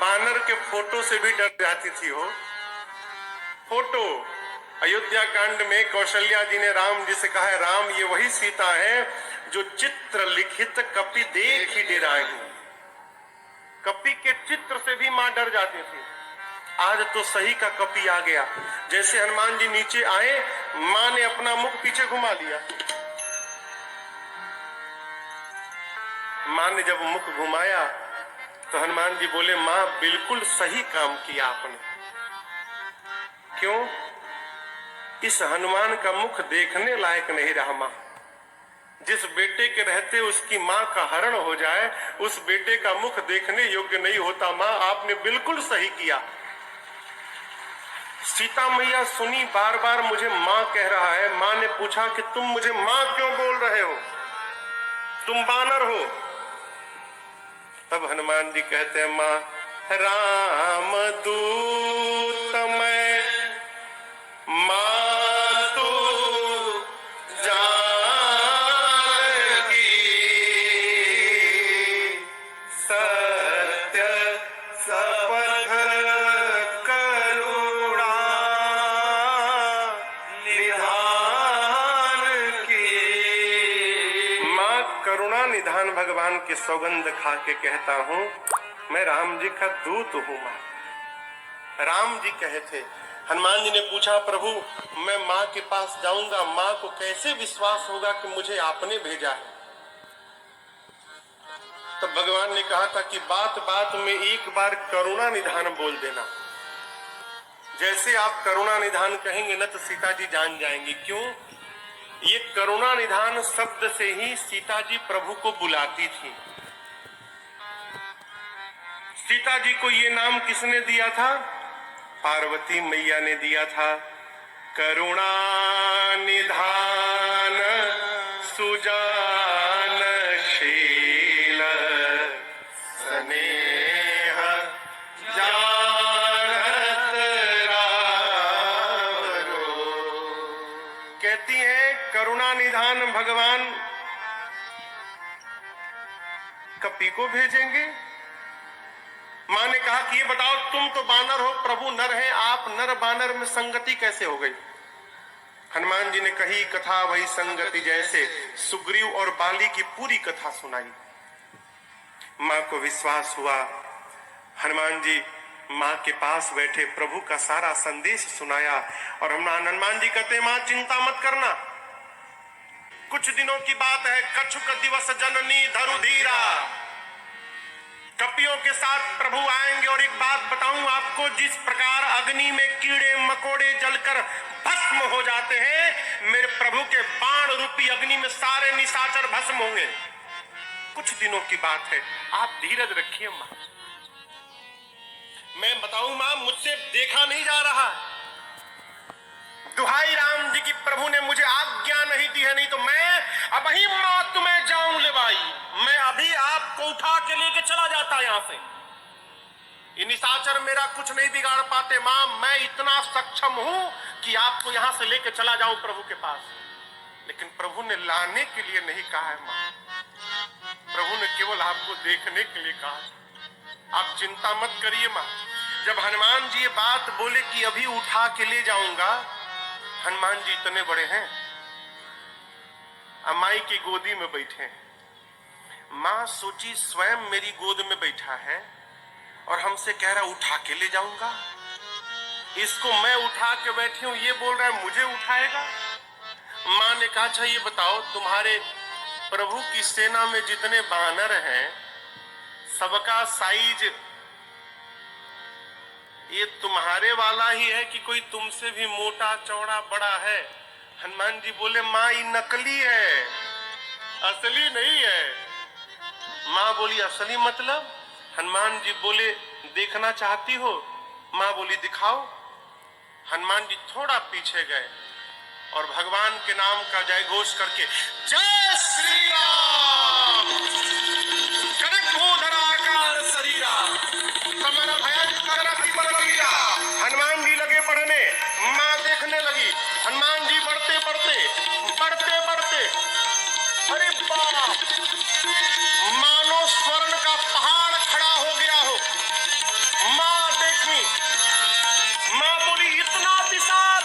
बानर के फोटो से भी डर जाती थी। हो फोटो अयोध्या कांड में कौशल्या जी ने राम जी से कहा है, राम ये वही सीता है जो चित्र लिखित कपि देख ही डराई। कपि के चित्र से भी मां डर जाती थी। आज तो सही का कपि आ गया। जैसे हनुमान जी नीचे आए, मां ने अपना मुख पीछे घुमा लिया। मां ने जब मुख घुमाया तो हनुमान जी बोले, मां बिल्कुल सही काम किया आपने। क्यों? इस हनुमान का मुख देखने लायक नहीं रहा मां। जिस बेटे के रहते उसकी मां का हरण हो जाए, उस बेटे का मुख देखने योग्य नहीं होता। मां आपने बिल्कुल सही किया। सीता मैया सुनी, बार बार मुझे मां कह रहा है। मां ने पूछा कि तुम मुझे मां क्यों बोल रहे हो, तुम बानर हो। तब हनुमान जी कहते हैं, मां राम दूत मैं मातु जानकी, सत्य सपथ करुणा निधान की। मां करुणा निधान भगवान की सौगंध खा के कहता हूं, मैं राम जी का दूत हूं। मां राम जी कहे थे। हनुमान जी ने पूछा, प्रभु मैं मां के पास जाऊंगा, मां को कैसे विश्वास होगा कि मुझे आपने भेजा है? तो भगवान ने कहा था कि बात बात में एक बार करुणा निधान बोल देना। जैसे आप करुणा निधान कहेंगे ना तो सीता जी जान जाएंगी। क्यों? ये करुणा निधान शब्द से ही सीता जी प्रभु को बुलाती थी। सीता जी को ये नाम किसने दिया था? पार्वती मैया ने दिया था। करुणा निधान सुजानशील स्नेह जानत रावरो। कहती है करुणा निधान भगवान कपि को भेजेंगे। मां ने कहा कि ये बताओ, तुम तो बानर हो, प्रभु नर हैं, आप नर बानर में संगति कैसे हो गई? हनुमान जी ने कही कथा वही संगति जैसे। सुग्रीव और बाली की पूरी कथा सुनाई। मां को विश्वास हुआ। हनुमान जी मां के पास बैठे प्रभु का सारा संदेश सुनाया। और हनुमान जी कहते, मां चिंता मत करना, कुछ दिनों की बात है। कछुक दिवस जननी धरु धीरा, कपियों के साथ प्रभु आएंगे। और एक बात बताऊं आपको, जिस प्रकार अग्नि में कीड़े मकोड़े जलकर भस्म हो जाते हैं, मेरे प्रभु के बाण रूपी अग्नि में सारे निशाचर भस्म होंगे। कुछ दिनों की बात है, आप धीरज रखिए मां। मैं बताऊं मां, मुझसे देखा नहीं जा रहा। दुहाई राम जी की, प्रभु ने मुझे आज्ञा नहीं दी है, नहीं तो मैं अभी मां तुम्हें जाऊं ले भाई, मैं अभी आपको उठा के लेके चला जाता यहां से। ये निशाचर मेरा कुछ नहीं बिगाड़ पाते मां। मैं इतना सक्षम हूं कि आपको यहां से लेके चला जाऊं प्रभु के पास। लेकिन प्रभु ने लाने के लिए नहीं कहा है मां, प्रभु ने केवल आपको देखने के लिए कहा। आप चिंता मत करिए मां। जब हनुमान जी ये बात बोले कि अभी उठा के ले जाऊंगा, हनुमान जी इतने बड़े हैं, अमाई की गोदी में बैठे हैं। मां सोची स्वयं मेरी गोद में बैठा है और हमसे कह रहा उठा के ले जाऊंगा। इसको मैं उठा के बैठी हूं, ये बोल रहा है मुझे उठाएगा। मां ने कहा, अच्छा ये बताओ, तुम्हारे प्रभु की सेना में जितने बानर हैं, सबका साइज ये तुम्हारे वाला ही है कि कोई तुमसे भी मोटा चौड़ा बड़ा है? हनुमान जी बोले, मां ये नकली है, असली नहीं है। मां बोली, असली मतलब? हनुमान जी बोले, देखना चाहती हो? मां बोली, दिखाओ। हनुमान जी थोड़ा पीछे गए और भगवान के नाम का जय घोष करके, जय श्री राम, कनक भूधराकार शरीरा, समर भयंकर रति बलवीरा। हनुमान जी लगे पढ़ने, मां देखने लगी। हनुमान जी बढ़ते बढ़ते बढ़ते बढ़ते, अरे बाप, मानो स्वर्ण का पहाड़ खड़ा हो गया हो। मां देखी, मां बोली, इतना विशाल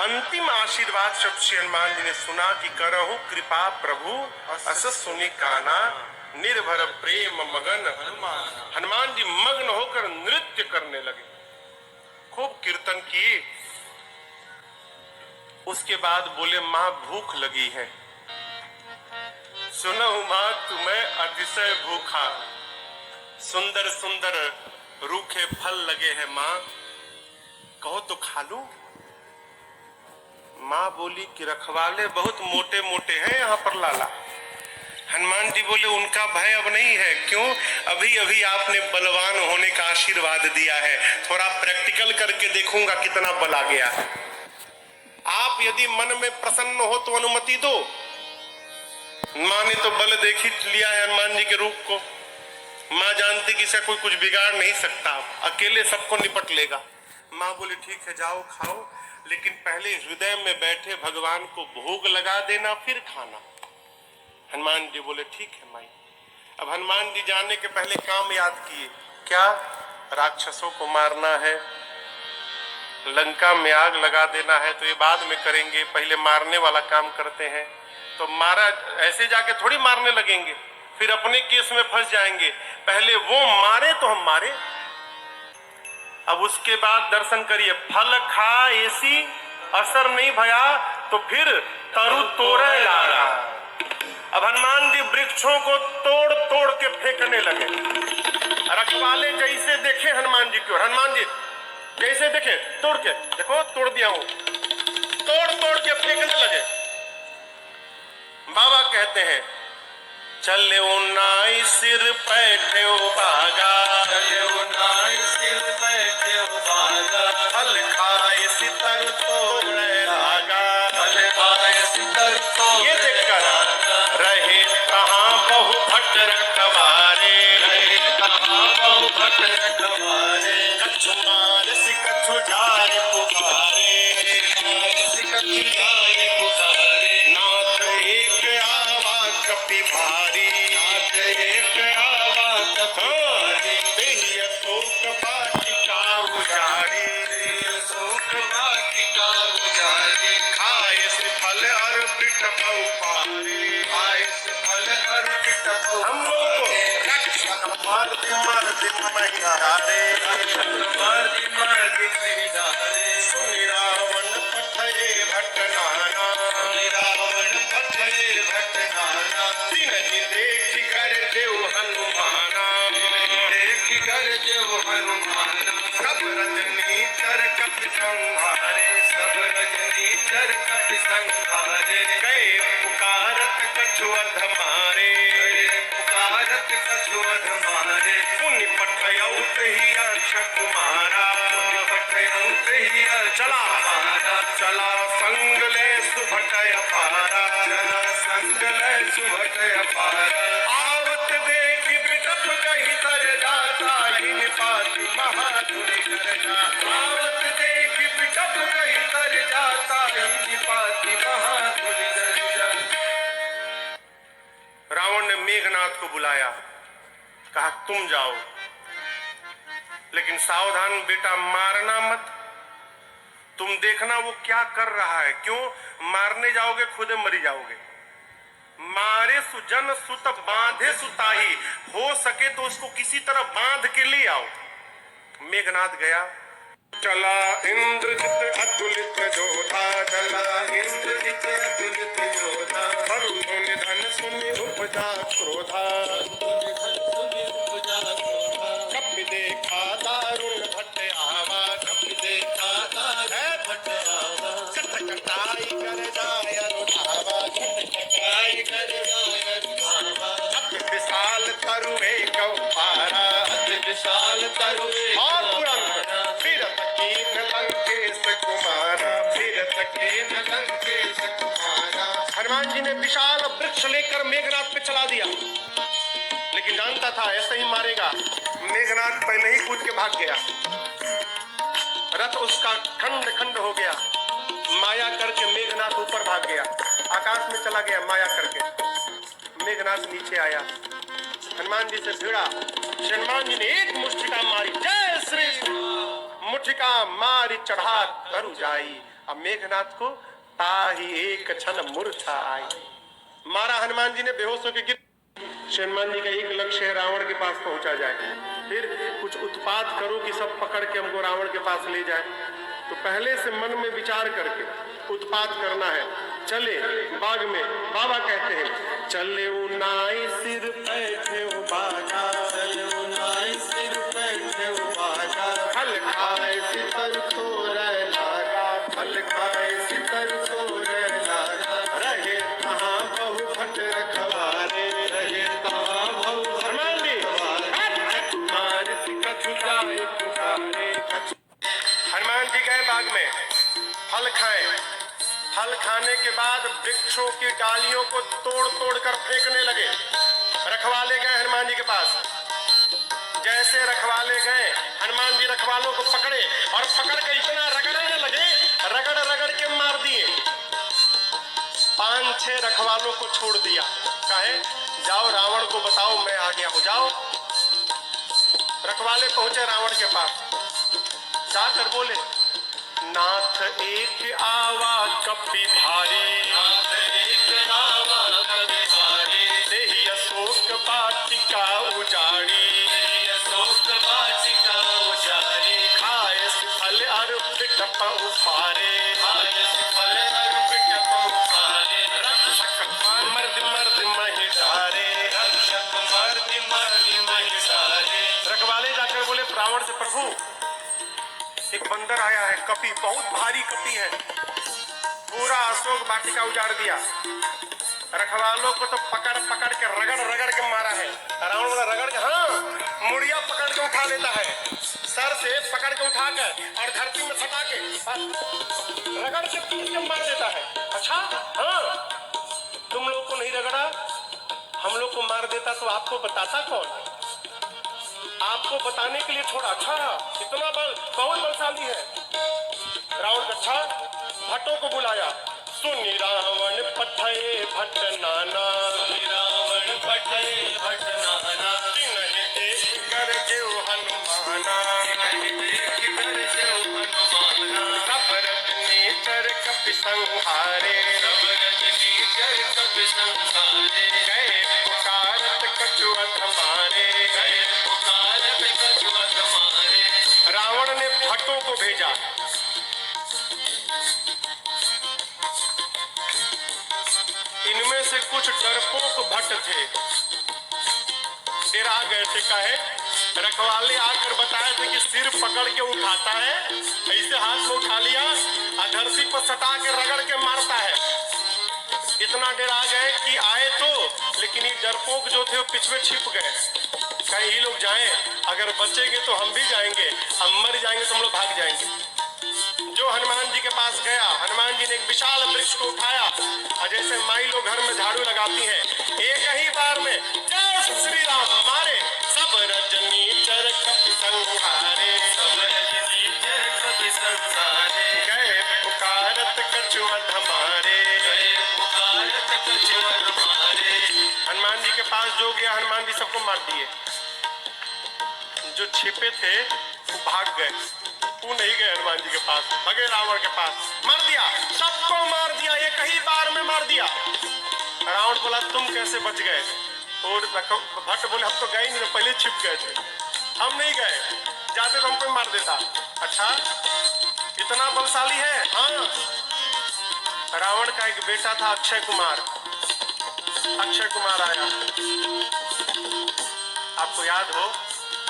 अंतिम आशीर्वाद शब्द श्री हनुमान जी ने सुना कि करहु कृपा प्रभु अस सुनि काना, निर्भर प्रेम मगन हनुमान। हनुमान जी मग्न होकर नृत्य करने लगे, खूब कीर्तन किए। उसके बाद बोले मां भूख लगी है। सुनहु मां तुम्हें अतिशय भूखा, सुंदर सुंदर रूखे फल लगे हैं मां, कहो तो खा लूं। मां बोली कि रखवाले बहुत मोटे मोटे हैं यहाँ पर लाला। हनुमान जी बोले उनका भय अब नहीं है। क्यों? अभी अभी आपने बलवान होने का आशीर्वाद दिया है, थोड़ा प्रैक्टिकल करके देखूंगा कितना बल आ गया है। आप यदि मन में प्रसन्न हो तो अनुमति दो। मां ने तो बल देख ही लिया है हनुमान जी के रूप को। मां जानती कि इसे कोई कुछ बिगाड़ नहीं सकता, अकेले सबको निपट लेगा। मां बोली ठीक है जाओ खाओ, लेकिन पहले हृदय में बैठे भगवान को भोग लगा देना फिर खाना। हनुमान जी बोले ठीक है माई। अब हनुमान जी जाने के पहले काम याद किए। क्या? राक्षसों को मारना है, लंका में आग लगा देना है, तो ये बाद में करेंगे, पहले मारने वाला काम करते हैं। तो मारा ऐसे जाके थोड़ी मारने लगेंगे, फिर अपने केस में फंस जाएंगे। पहले वो मारे तो हम मारे। अब उसके बाद दर्शन करिए, फल खा ऐसी असर नहीं भया तो फिर तरु तोड़े लागा। अब हनुमान जी वृक्षों को तोड़ तोड़ के फेंकने लगे। रखवाले जैसे देखे हनुमान जी की ओर, हनुमान जी जैसे देखे तोड़ के, देखो तोड़ दिया हूं, तोड़ तोड़ के फेंकने लगे। बाबा कहते हैं चले नाई सिर पैठे बागा, चले नाई सिर पैठे बागा, फल खाए सितर तोड़े लागा, फल खाए सितर तोड़े। ये देखकर रहे कहाँ बहु भट्ट रखवारे, रहे कहाँ बहु भट्ट रखवारे, कछु मार सि कछु जाय पुकारे, सि कछु जाय पुकारे। नाथ एक आवा कपि भारी, नाथ एक आवा कपि भारी, तेहि अशोक वाटिका उजारी, तेहि अशोक वाटिका उजारी। खाए से फल अर्पित भउ पारे, खाए से फल अर्पित भउ। हम लोग को मार दी महिलारे, मार दी महिलारे। सुनि रावण पठरे भट्टनाना, रावण पठरे भट्टनाना। तिन्हि देखि कर देव हनुमाना, देखि कर देव हनुमाना। सब रजनी चर कपि संहारे, सब रजनी चर कपि संहारे। गए पुकारत कछु अध मारे, पुकारत कछु अध मारे। पुनि पठयउत ही अर्ष कुमारा, पुनि पठयउत ही चला मारा। चला संग ले सुभटय पारा, चला संग ले सुभटय पारा। आवत देखि बिटप कहि तर जाता, हिन पाति महाधुनि गर्जा। आवत देखि बिटप कहि तर जाता, हिन पाति महाधुनि गर्जा। रावण ने मेघनाथ को बुलाया, कहा तुम जाओ, लेकिन सावधान बेटा, मारना मत। तुम देखना वो क्या कर रहा है। क्यों? मारने जाओगे खुद मरी जाओगे। मारे सुजन सुत बांधे सुताही, हो सके तो उसको किसी तरह बांध के ले आओ। मेघनाथ गया, चला इंद्रजित अतुलित जोधा, चला इंद्रजित अतुलित जोधा। बरु निधन सुनि उपजा क्रोधा, कपि देखा दारुण भट्ट आवा, कपि देखा दारुण भट्ट आवा। कटकटाई कर जाय अनुधावा, कटकटाई कर जाय अनुधावा। अति विशाल तरुवे कौ पारा, अति विशाल तरुवे और तुरंत फिरत कीन लंकेश कुमारा, फिरत कीन लंकेश कुमारा। हनुमान जी ने विशाल वृक्ष लेकर मेघनाथ पे चला दिया, लेकिन जानता था ऐसे ही मारेगा। मेघनाथ पहले ही कूद के भाग गया, रथ उसका खंड खंड हो गया। माया करके मेघनाथ ऊपर भाग गया, आकाश में चला गया माया करके। मेघनाथ नीचे आया, हनुमान जी से भिड़ा। हनुमान जी ने एक मुष्टिका मारी, जय श्री। मुष्टिका मारी चढ़ा तरु जाई, अब मेघनाथ को ताही एक क्षण मूर्छा आई, मारा। हनुमान जी ने बेहोश होकर गिर। हनुमान जी का एक लक्ष्य है रावण के पास पहुंचा जाए, फिर कुछ उत्पात करो कि सब पकड़ के हमको रावण के पास ले जाए। तो पहले से मन में विचार करके उत्पात करना है। चले बाग में, बाबा कहते हैं चले उनाई सिर बैठे बाजा, चले उनाई सिर बैठे बाजा, फल खाए सितर सोरे लागा, फल खाए सितर सोरे लागा, रहे कहाँ बहु भट रखवारे, रहे कहाँ बहु हनुमान जी मार कछु जाए पुकारे। हनुमान जी गए बाग में, फल खाए। फल खाने के बाद वृक्षों की डालियों को तोड़ तोड़ कर फेंकने लगे। रखवाले गए हनुमान जी के पास। जैसे रखवाले गए, हनुमान जी रखवालों को पकड़े और पकड़ के इतना रगड़ने लगे, रगड़ रगड़ के मार दिए। 5-6 रखवालों को छोड़ दिया, कहे जाओ रावण को बताओ मैं आ गया हूं, जाओ। रखवाले पहुंचे रावण के पास, जाकर बोले नाथ एक आवा कपि भारी, नाथ एक आवा कपि भारी, देहि अशोक वाटिका उजाड़ी, देहि अशोक वाटिका उजाड़ी, खाए फल अर पिटप उफारे, खाए फल अर पिटप उफारे, रक्षक मर्द मर्द महिषारे, रक्षक मर्द मर्द महिषारे। रखवाले जाकर बोले रावण से प्रभु एक बंदर आया है, कपि, बहुत भारी कपि है, पूरा अशोक वाटिका उजाड़ दिया। रखवालों को तो पकड़ पकड़ के रगड़ रगड़ के मारा है। रावण बोला रगड़ के, हाँ, मुड़िया पकड़ के उठा लेता है, सर से पकड़ के उठा कर और धरती में सटा के रगड़ के पीट के मार देता है। अच्छा हाँ, तुम लोग को नहीं रगड़ा, हम लोग को मार देता तो आपको बताता कौन? आपको बताने के लिए छोड़ा। अच्छा इतना बल, बहुत बलशाली है रावण। अच्छा भट्टों को बुलाया, सुनी रावण पठये भट्ट नाना, रावण पठये भट्ट नाना, नहीं देख कर जेउ हनुमाना, नहीं देख कर जेउ हनुमाना, सब रजनीचर कपि संहारे, सब रजनीचर कपि संहारे, गए पुकारत कछु अधमारे, गए पुकारत कछु अधमारे। रावण ने भट्टों को भेजा, इनमें से कुछ डरपोक भट्ट थे, डरा गए थे। कहे रखवाले आकर बताए थे कि सिर पकड़ के उठाता है, ऐसे हाथ में उठा लिया, धरती पर सटा के रगड़ के मारता है। इतना डरा गए कि आए तो, लेकिन ये डरपोक जो थे वो पिछवे छिप गए। कहीं ये लोग जाएं, अगर बचेंगे तो हम भी जाएंगे, हम मर जाएंगे तो हम लोग भाग जाएंगे। जो हनुमान जी के पास गया, हनुमान जी ने एक विशाल वृक्ष को उठाया और जैसे माई लोग घर में झाड़ू लगाती हैं, एक ही बार में जय श्री राम मारे, सब रजनीचर कपि संहारे, सब रजनीचर कपि संहारे, गए पुकारत कछु अधमारे, गए पुकारत कछु अधमारे। हनुमान जी के पास जो गया, हनुमान जी सबको मार दिए। जो छिपे थे वो भाग गए, वो नहीं गए हनुमान जी के पास, भगे रावण के पास, मार दिया, सबको मार दिया, एक ही बार में मार दिया। रावण बोला तुम कैसे बच गए? और भट्ट बोले हम तो गए नहीं, पहले छिप गए थे, हम नहीं गए, जाते तो हमको मार देता। अच्छा इतना बलशाली है? हाँ। रावण का एक बेटा था अक्षय कुमार, अक्षय कुमार आया, आपको याद हो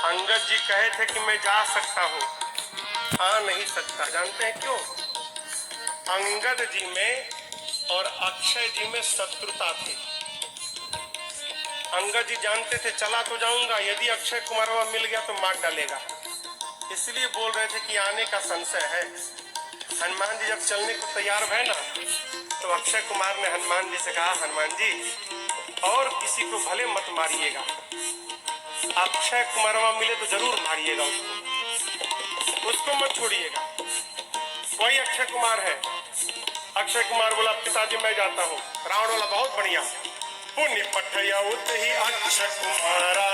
अंगद जी कहे थे कि मैं जा सकता हूँ, आ नहीं सकता। जानते हैं क्यों? अंगद जी में और अक्षय जी में शत्रुता थी। अंगद जी जानते थे चला तो जाऊंगा, यदि अक्षय कुमार वहां मिल गया तो मार डालेगा, इसलिए बोल रहे थे कि आने का संशय है। हनुमान जी जब चलने को तैयार भय ना, तो अक्षय कुमार ने हनुमान जी से कहा हनुमान जी और किसी को भले मत मारिएगा, अक्षय कुमारवा मिले तो जरूर मारिएगा उसको मत छोड़िएगा। वही अक्षय कुमार है। अक्षय कुमार बोला पिताजी मैं जाता हूँ। रावण वाला बहुत बढ़िया, पुण्य पठयौत ही अक्षय कुमारा,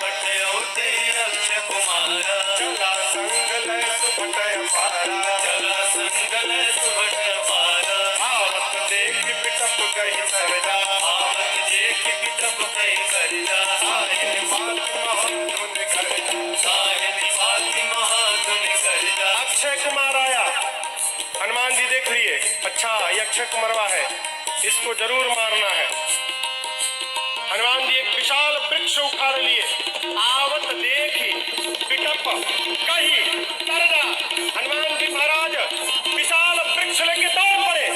पठयौत ही अक्षय कुमारा, चला संग लय सुभटय पारा, चला संग लय सुभटय गई सरजा, आवत देख के तब कई करजा, साहिल फातिमा धुन करजा। साहिल फातिमा धुन करजा। अक्षय कुमार आया, हनुमान जी देख लिए, अच्छा ये अक्षय कुमारवा है, इसको जरूर मारना है। हनुमान जी एक विशाल वृक्ष उखाड़ लिए, आवत देखी बिटप कही करजा। हनुमान जी महाराज विशाल वृक्ष लेके दौड़ पड़े।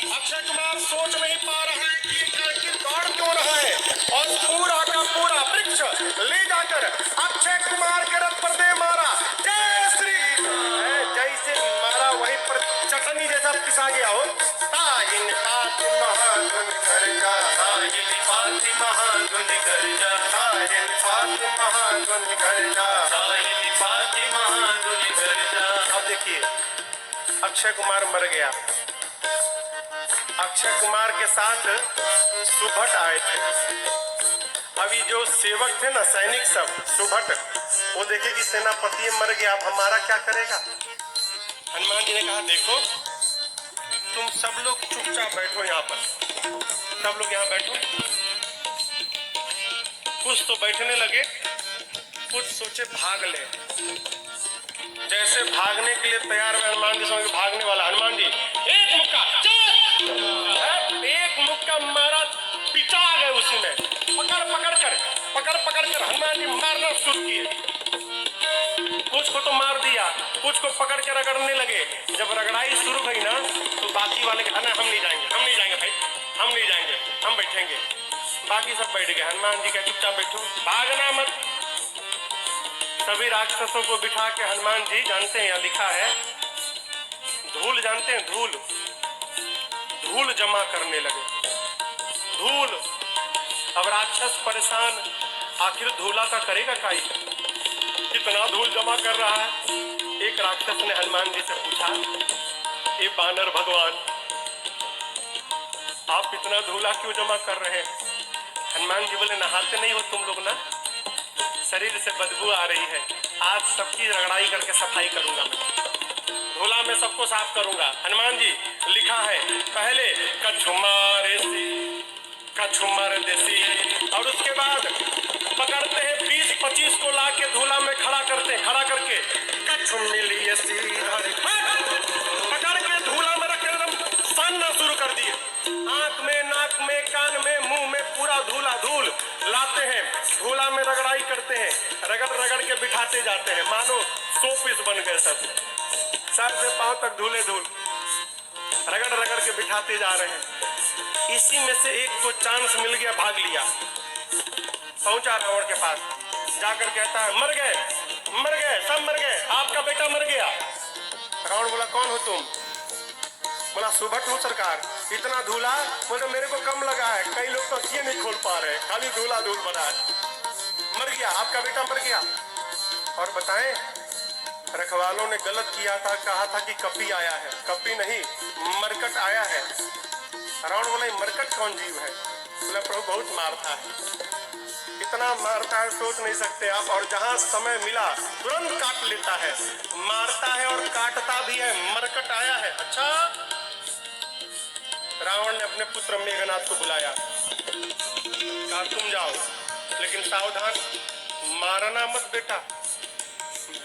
अक्षय कुमार सोच नहीं पा रहा है कि आखिर दौड़ क्यों रहा है, और पूरा का पूरा वृक्ष ले जाकर अक्षय कुमार के रथ पर दे मारा। जय श्री राम। जैसे मारा वहीं पर चटनी जैसा पिसा गया हो। साहिल फातिमा धुन करजा, साहिल फातिमा धुन करजा, साहिल फातिमा धुन करजा। साहिल फातिमा धुन करजा। अब देखिए अक्षय कुमार मर गया। अक्षय कुमार के साथ सुभट आए थे। अभी जो सेवक थे ना, सैनिक सब सुभट, वो देखे कि सेनापति मर गया, अब हमारा क्या करेगा। हनुमान जी ने कहा देखो तुम सब लोग चुपचाप बैठो यहाँ पर, सब लोग यहाँ बैठो। कुछ तो बैठने लगे, कुछ सोचे भाग ले। जैसे भागने के लिए तैयार हुए हनुमान जी, समझ भागने वाला हनुमान जी एक मुक्का चल, एक मुक्का मारा, पिटा गए उसी में। पकड़ कर हनुमान जी मारना शुरू किए। कुछ को तो मार दिया, कुछ को पकड़ के रगड़ने लगे। जब रगड़ाई शुरू हुई ना, तो बाकी वाले कहना हम नहीं जाएंगे भाई, हम नहीं जाएंगे, हम बैठेंगे। बाकी सब बैठ गए। हनुमान जी कहे चुपचाप बैठो, भागना मत। सभी राक्षसों को बिठा के हनुमान जी, जानते हैं यहाँ लिखा है, धूल जानते हैं, धूल जमा करने लगे। धूल, अब राक्षस परेशान, आखिर धूला का करेगा काई, कितना धूल जमा कर रहा है। एक राक्षस ने हनुमान जी से पूछा, ये बानर भगवान आप इतना धूला क्यों जमा कर रहे हैं। हनुमान जी बोले नहाते नहीं हो तुम लोग ना, शरीर से बदबू आ रही है, आज सबकी रगड़ाई करके सफाई करूंगा मैं, धूला में सबको साफ करूंगा। हनुमान जी लिखा है पहले कछुमार देसी, और उसके बाद पकड़ते हैं 20-25 को ला के धूला में खड़ा करके कछुमिलियसी पकड़ के धूला में रख एकदम सानना शुरू कर दिए। आंख में, नाक में, कान में, मुंह में पूरा धूल लाते हैं, धूला में रगड़ाई करते हैं, रगड़ के बिठाते जाते हैं, मानो 100 पीस बन गए सब, सर से पांव तक धूल, रगड़ के बिठाते जा रहे हैं। इसी में से एक को चांस मिल गया, भाग लिया, पहुंचा रावण के पास, जाकर कहता है मर गए, सब मर गए, आपका बेटा मर गया। रावण बोला कौन हो तुम। बोला सुभट हूँ सरकार, इतना धूला बोले मेरे को कम लगा है, कई लोग तो ये नहीं खोल पा रहे, खाली धूल बना है। मर गया, आपका बेटा मर गया। और बताएं रखवालों ने गलत किया था, कहा था कि कपी आया है, कपी नहीं मरकट आया है। रावण बोला मरकट कौन जीव है। बोला प्रभु बहुत मारता है, इतना मारता है सोच नहीं सकते आप, और जहां समय मिला तुरंत काट लेता है, मारता है और काटता भी है, मरकट आया है। अच्छा, रावण ने अपने पुत्र मेघनाथ को बुलाया, कहा तुम जाओ लेकिन सावधान, मारना मत बेटा,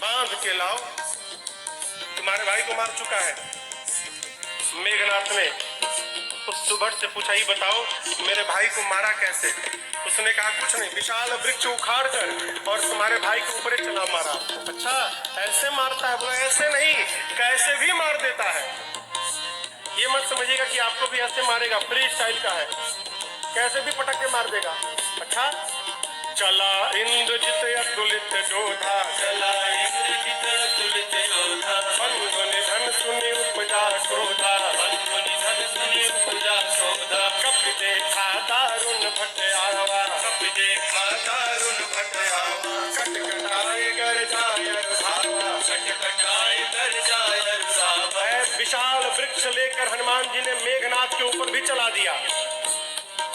बांध के लाओ, तुम्हारे भाई को मार चुका है। मेघनाथ ने उस सुभट से पूछा ही बताओ मेरे भाई को मारा कैसे। उसने कहा कुछ नहीं, विशाल वृक्ष उखाड़ कर और तुम्हारे भाई के ऊपर चला मारा। अच्छा ऐसे मारता है। बोला ऐसे नहीं, कैसे भी मार देता है। ये मत समझिएगा कि आपको भी ऐसे मारेगा, फ्री स्टाइल का है, कैसे भी पटक के मार देगा। अच्छा चला इंद्रजित अतुलित जोधा, चला इंद्रजित अतुलित योधा, बंधु निधन सुनि उपजा क्रोधा, बंधु निधन सुनि उपजा क्रोधा, कपि देखा दारुण भट आवा, कपि देखा दारुण भट आवा, कटकटाए गर जाय धावा, कटकटाए गर जाय धावा। विशाल वृक्ष लेकर हनुमान जी ने मेघनाथ के ऊपर भी चला दिया।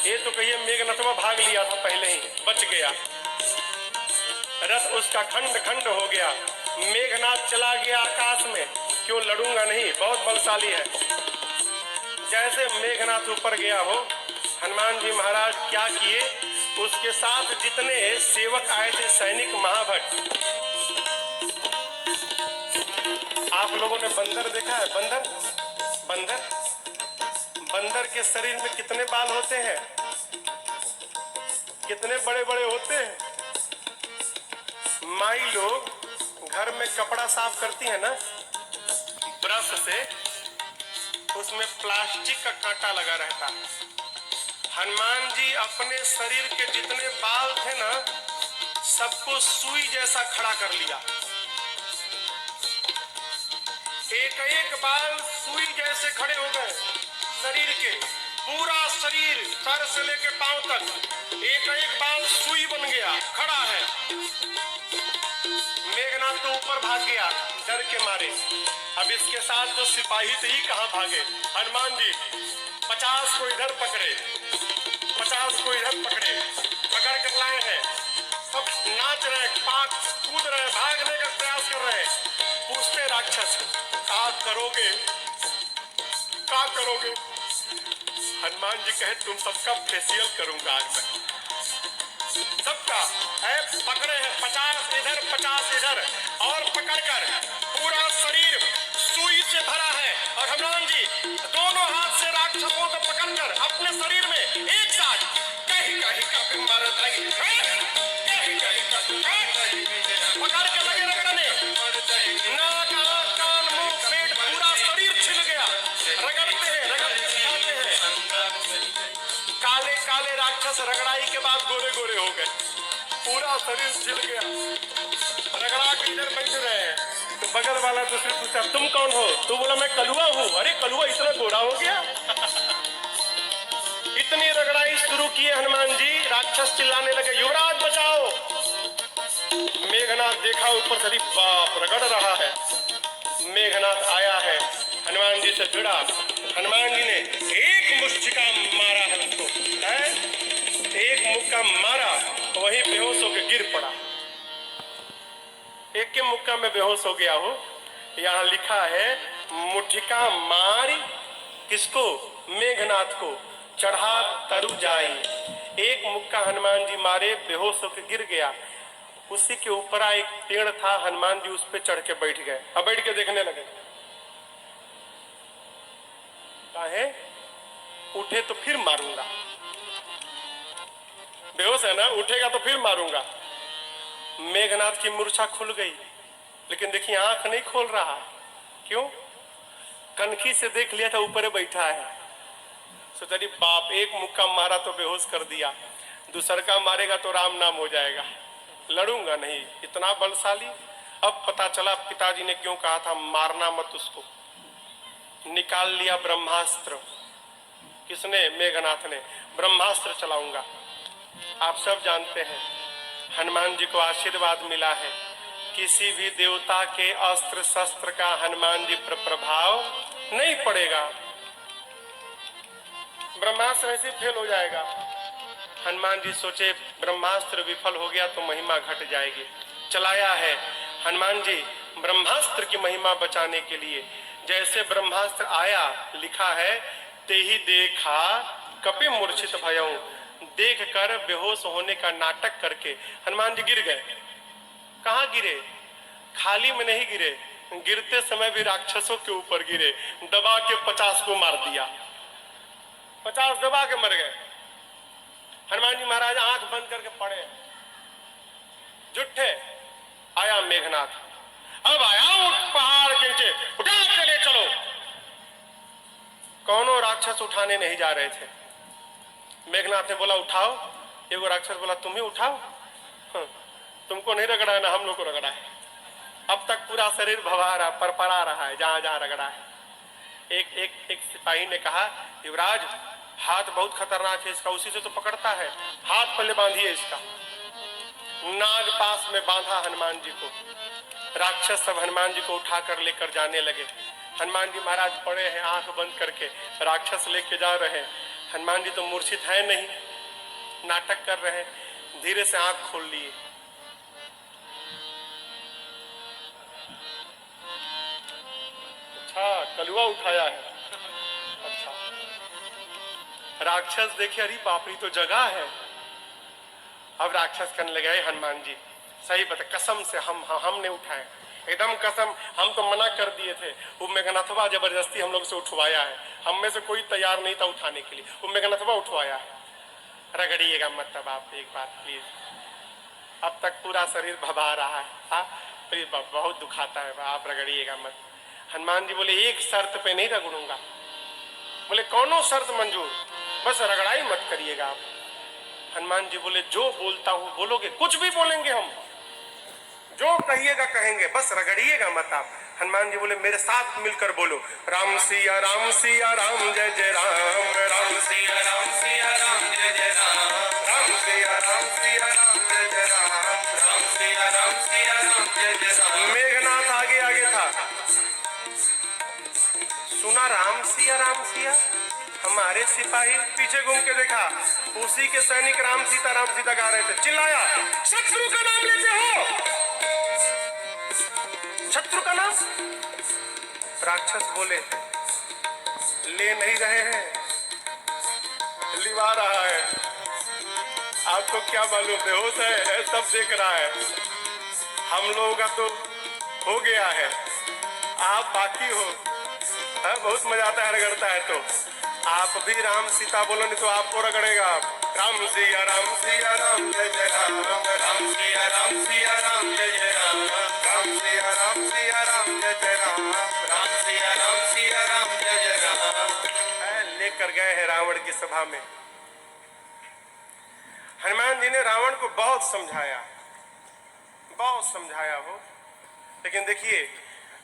ये तो कहिए मेघनाथवा भाग लिया था पहले ही, बच गया। रथ उसका खंड खंड हो गया। मेघनाथ चला गया आकाश में, क्यों लड़ूंगा नहीं, बहुत बलशाली है। जैसे मेघनाथ ऊपर गया हो, हनुमान जी महाराज क्या किए, उसके साथ जितने सेवक आए थे सैनिक महाभट। आप लोगों ने बंदर देखा है? बंदर बंदर बंदर के शरीर में कितने बाल होते हैं? कितने बड़े बड़े होते हैं। माई लोग घर में कपड़ा साफ करती है ना ब्रश से, उसमें प्लास्टिक का कांटा लगा रहता है। हनुमान जी अपने शरीर के जितने बाल थे ना, सबको सुई जैसा खड़ा कर लिया। एक एक बाल सुई जैसे खड़े हो गए शरीर के, पूरा शरीर सर से लेके पांव तक एक एक बाल सुई बन गया, खड़ा है। मेघनाथ तो ऊपर भाग गया डर के मारे। अब इसके साथ जो सिपाही थे ही कहां भागे। हनुमान जी 50 को इधर पकड़े, 50 को इधर पकड़े, पकड़ कर लाए हैं। सब नाच रहे, पाक कूद रहे, भागने का प्रयास कर रहे। पूछते राक्षस क्या करोगे, क्या करोगे? हनुमान जी कहे तुम सबका फेशियल करूंगा आज मैं, सबका है। पकड़े हैं 50 इधर 50 इधर, और पकड़कर पूरा शरीर सुई से भरा है। और हनुमान जी दोनों हाथ से राक्षसों को पकड़कर अपने शरीर में एक साथ कहीं कहीं का मर दई, कहीं कहीं का पकड़ के लगे रगड़ने। नाक आंख कान मुंह पेट पूरा शरीर छिल गया। रगड़ते हैं, रगड़ के दिखाते हैं। काले काले राक्षस रगड़ाई के बाद गोरे गोरे हो गए, पूरा शरीर छिल गया। रगड़ा के इधर बैठ रहे हैं तो बगल वाला दूसरे पूछा तुम कौन हो? तो बोला मैं कलुआ हूँ। अरे कलुआ इतना गोरा हो गया। इतनी रगड़ाई शुरू की हनुमान जी, राक्षस चिल्लाने लगे युवराज बचाओ। मेघनाथ देखा ऊपर से, बाप रगड़ रहा है। मेघनाथ आया है, हनुमान जी से भिड़ा। हनुमान जी ने एक मुष्टिका मारा है उसको, एक मुक्का मारा, वही बेहोश होकर गिर पड़ा। एक के मुक्का में बेहोश हो गया हो। यहाँ लिखा है मुठिका मारी किसको? मेघनाथ को, चढ़ा तरु जाई। एक मुक्का हनुमान जी मारे, बेहोश होकर गिर गया। उसी के ऊपर एक पेड़ था, हनुमान जी उस पे चढ़ के बैठ गए। अब बैठ के देखने लगे, काहे? उठे तो फिर मारूंगा, बेहोश है ना, उठेगा तो फिर मारूंगा। मेघनाथ की मूर्छा खुल गई, लेकिन देखिए आंख नहीं खोल रहा। क्यों? कनखी से देख लिया था ऊपर बैठा है। सोचा बाप, एक मुक्का मारा तो बेहोश कर दिया, दूसर का मारेगा तो राम नाम हो जाएगा, लड़ूंगा नहीं, इतना बलशाली। अब पता चला पिताजी ने क्यों कहा था मारना मत उसको। निकाल लिया ब्रह्मास्त्र। किसने? मेघनाथ ने। ब्रह्मास्त्र चलाऊंगा। आप सब जानते हैं हनुमान जी को आशीर्वाद मिला है, किसी भी देवता के अस्त्र शस्त्र का हनुमान जी पर प्रभाव नहीं पड़ेगा, ब्रह्मास्त्र ऐसे फेल हो जाएगा। हनुमान जी सोचे ब्रह्मास्त्र विफल हो गया तो महिमा घट जाएगी। चलाया है हनुमान जी ब्रह्मास्त्र की महिमा बचाने के लिए। जैसे ब्रह्मास्त्र आया, लिखा है ते ही देखा कपि मूर्छित भयऊ, देख कर बेहोश होने का नाटक करके हनुमान जी गिर गए। कहाँ गिरे? खाली में नहीं गिरे, गिरते समय भी राक्षसों के ऊपर गिरे। दबा के 50 को मार दिया, 50 दबा के मर गए। हनुमान जी महाराज आंख बंद करके पड़े, जुट्ठे। आया मेघनाथ, अब आया उठ पहाड़ के नीचे, उठा के ले चलो। कौनों राक्षस उठाने नहीं जा रहे थे। मेघनाथ ने बोला उठाओ। एगो राक्षस बोला तुम ही उठाओ, तुमको नहीं रगड़ा है ना, हम लोग को रगड़ा है। अब तक पूरा शरीर भवा रहा, परपरा रहा है जहां जहां रगड़ा है। एक सिपाही ने कहा युवराज हाथ बहुत खतरनाक है इसका, उसी से तो पकड़ता है, हाथ पहले बांधिए इसका। नाग पास में बांधा हनुमान जी को। राक्षस सब हनुमान जी को उठाकर लेकर जाने लगे। हनुमान जी महाराज पड़े हैं आंख बंद करके, राक्षस लेके जा रहे हैं। हनुमान जी तो मूर्छित है नहीं, नाटक कर रहे हैं। धीरे से आंख खोल लिए, अच्छा कलुआ उठाया है, अच्छा राक्षस देखे, अरे बाप रे तो जगह है। अब राक्षस करने लगे, हनुमान जी सही बता, कसम से हमने उठाए, एकदम कसम, हम तो मना कर दिए थे। वो मेघनाथवा जबरदस्ती हम लोग से उठवाया है, हम में से कोई तैयार नहीं था उठाने के लिए, वो मेघनाथवा उठवाया है। रगड़िएगा मत तब आप एक बार प्लीज, अब तक पूरा शरीर भभा रहा है। हाँ प्लीज, बहुत दुखाता है, आप रगड़िएगा मत। हनुमान जी बोले एक शर्त पे नहीं रगड़ूंगा। बोले कौनो शर्त मंजूर, बस रगड़ाई मत करिएगा आप। हनुमान जी बोले जो बोलता हूं बोलोगे, कुछ भी बोलेंगे हम, जो कहिएगा कहेंगे, बस रगड़िएगा मत आप। हनुमान जी बोले मेरे साथ मिलकर बोलो, राम सिया राम सिया राम जय जय राम, राम सिया राम सिया राम जय जय राम, राम सिया राम सिया राम जय जय राम, राम सिया राम सिया राम जय जय राम। मेघनाथ आगे आगे था, सुना राम सिया, हमारे सिपाही पीछे घूम के देखा, उसी के सैनिक राम सीता गा रहे थे। चिल्लाया, शत्रु का नाम लेते हो, शत्रु का नाम। राक्षस बोले ले नहीं रहे हैं, लिवा रहा है, आपको क्या मालूम, बेहोश है, सब देख रहा है, हम लोगों का तो हो गया है, आप बाकी हो। बहुत मजा आता है, रगड़ता है तो आप भी राम सीता बोलो, नहीं तो आपको रगड़ेगा। राम सिया राम जय जय राम, राम सिया राम सिया राम जय जय राम, राम सिया राम जय जय राम, राम सिया राम सिया राम जय जय राम। लेकर गए हैं रावण की सभा में। हनुमान जी ने रावण को बहुत समझाया हो, लेकिन देखिए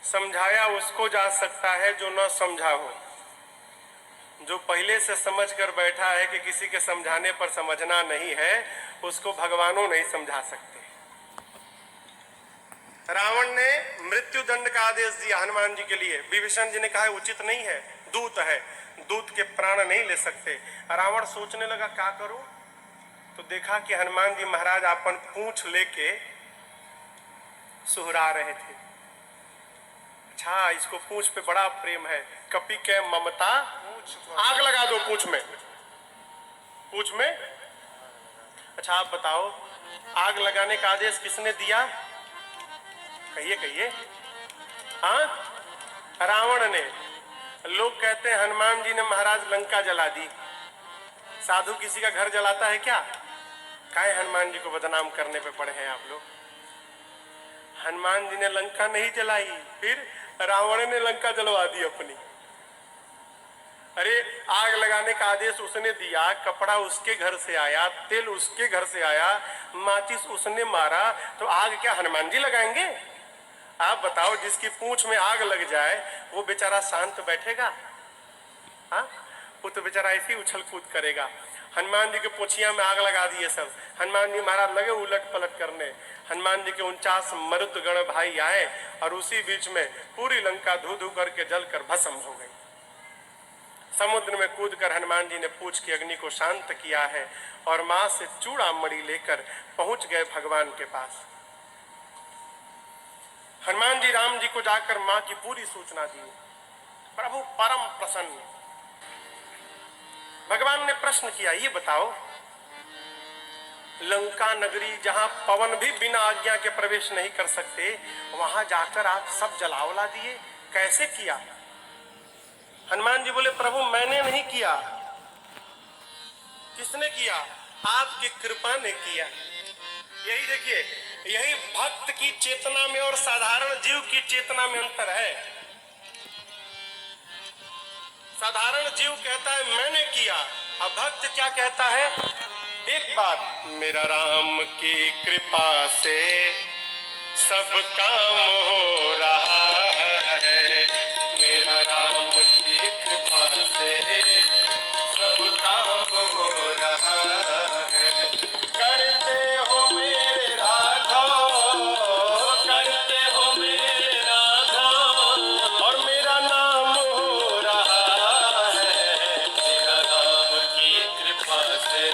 समझाया उसको जा सकता है जो न समझा हो। जो पहले से समझ कर बैठा है कि किसी के समझाने पर समझना नहीं है, उसको भगवानों नहीं समझा सकते। रावण ने मृत्यु दंड का आदेश दिया हनुमान जी के लिए। विभीषण जी ने कहा उचित नहीं है, दूत है, दूत के प्राण नहीं ले सकते। रावण सोचने लगा क्या करूं, तो देखा कि हनुमान जी महाराज अपन पूंछ लेके सुहरा रहे थे। अच्छा, इसको पूंछ पे बड़ा प्रेम है, कपि के ममता, आग लगा दो पूंछ में। अच्छा आप बताओ, आग लगाने का आदेश किसने दिया, कहिए। हाँ, रावण ने। लोग कहते हैं हनुमान जी ने महाराज लंका जला दी। साधु किसी का घर जलाता है क्या? काहे हनुमान जी को बदनाम करने पे पड़े हैं आप लोग। हनुमान जी ने लंका नहीं जलाई, फिर रावण ने लंका जलवा दी अपनी। अरे आग लगाने का आदेश उसने दिया, कपड़ा उसके घर से आया, तेल उसके घर से आया, माचिस उसने मारा, तो आग क्या हनुमान जी लगाएंगे? आप बताओ, जिसकी पूंछ में आग लग जाए वो बेचारा शांत बैठेगा? हाँ, वो तो बेचारा ऐसे ही उछल कूद करेगा। हनुमान जी के पोछिया में आग लगा दिए सब। हनुमान जी महाराज लगे उलट पलट करने। हनुमान जी के 49 मरुत गण भाई आए और उसी बीच में पूरी लंका धू धू करके जलकर भस्म हो गई। समुद्र में कूदकर हनुमान जी ने पूछ की अग्नि को शांत किया है और मां से चूड़ा मणि लेकर पहुंच गए भगवान के पास। हनुमान जी राम जी को जाकर मां की पूरी सूचना दी। प्रभु परम प्रसन्न। भगवान ने प्रश्न किया, ये बताओ, लंका नगरी जहां पवन भी बिना आज्ञा के प्रवेश नहीं कर सकते, वहां जाकर आप सब जलावला दिए, कैसे किया? हनुमान जी बोले, प्रभु मैंने नहीं किया। किसने किया? आपकी कृपा ने किया। यही देखिए, यही भक्त की चेतना में और साधारण जीव की चेतना में अंतर है। साधारण जीव कहता है मैंने किया, अब भक्त क्या कहता है? एक बात, मेरा राम की कृपा से सब काम हो रहा है, मेरा राम की कृपा से सब काम हो रहा है। करते हो मेरे राघव, करते हो मेरे राघव, और मेरा नाम हो रहा है, मेरा राम की कृपा से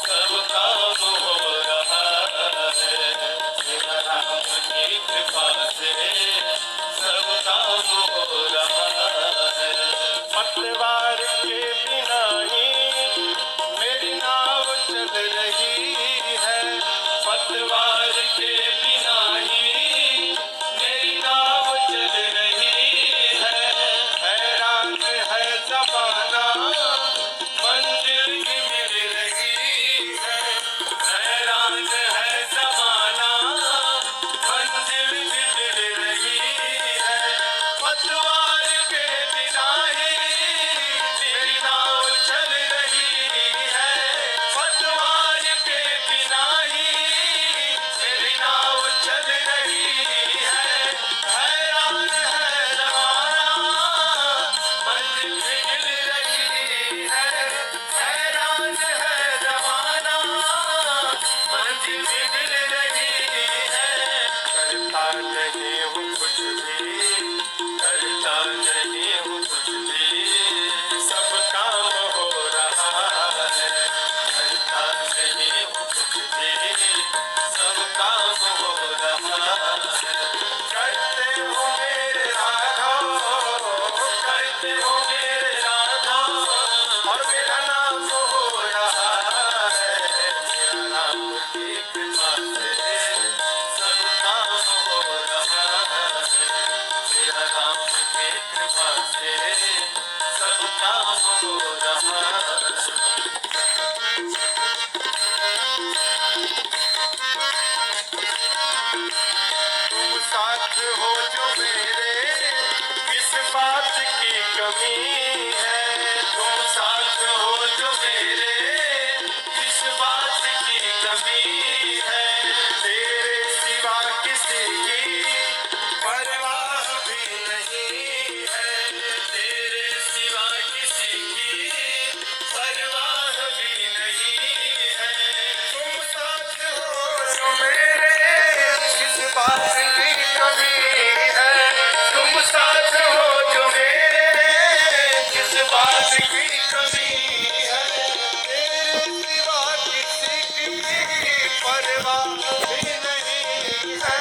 सब काम हो रहा है, मेरा राम की कृपा से तुम साथ हो जो मेरे, किस बात की कमी है। तुम साथ हो जो मेरे, किस बात की कमी है। तेरे सिवा किसी की परवाह भी नहीं है। तेरे सिवा किसी की परवाह भी नहीं है। तुम साथ हो जो मेरे, किस बात की कमी है। तुम साथ हो जो मेरे, किस बात की कमी है। तेरे सिवा किसी की परवाह भी नहीं है।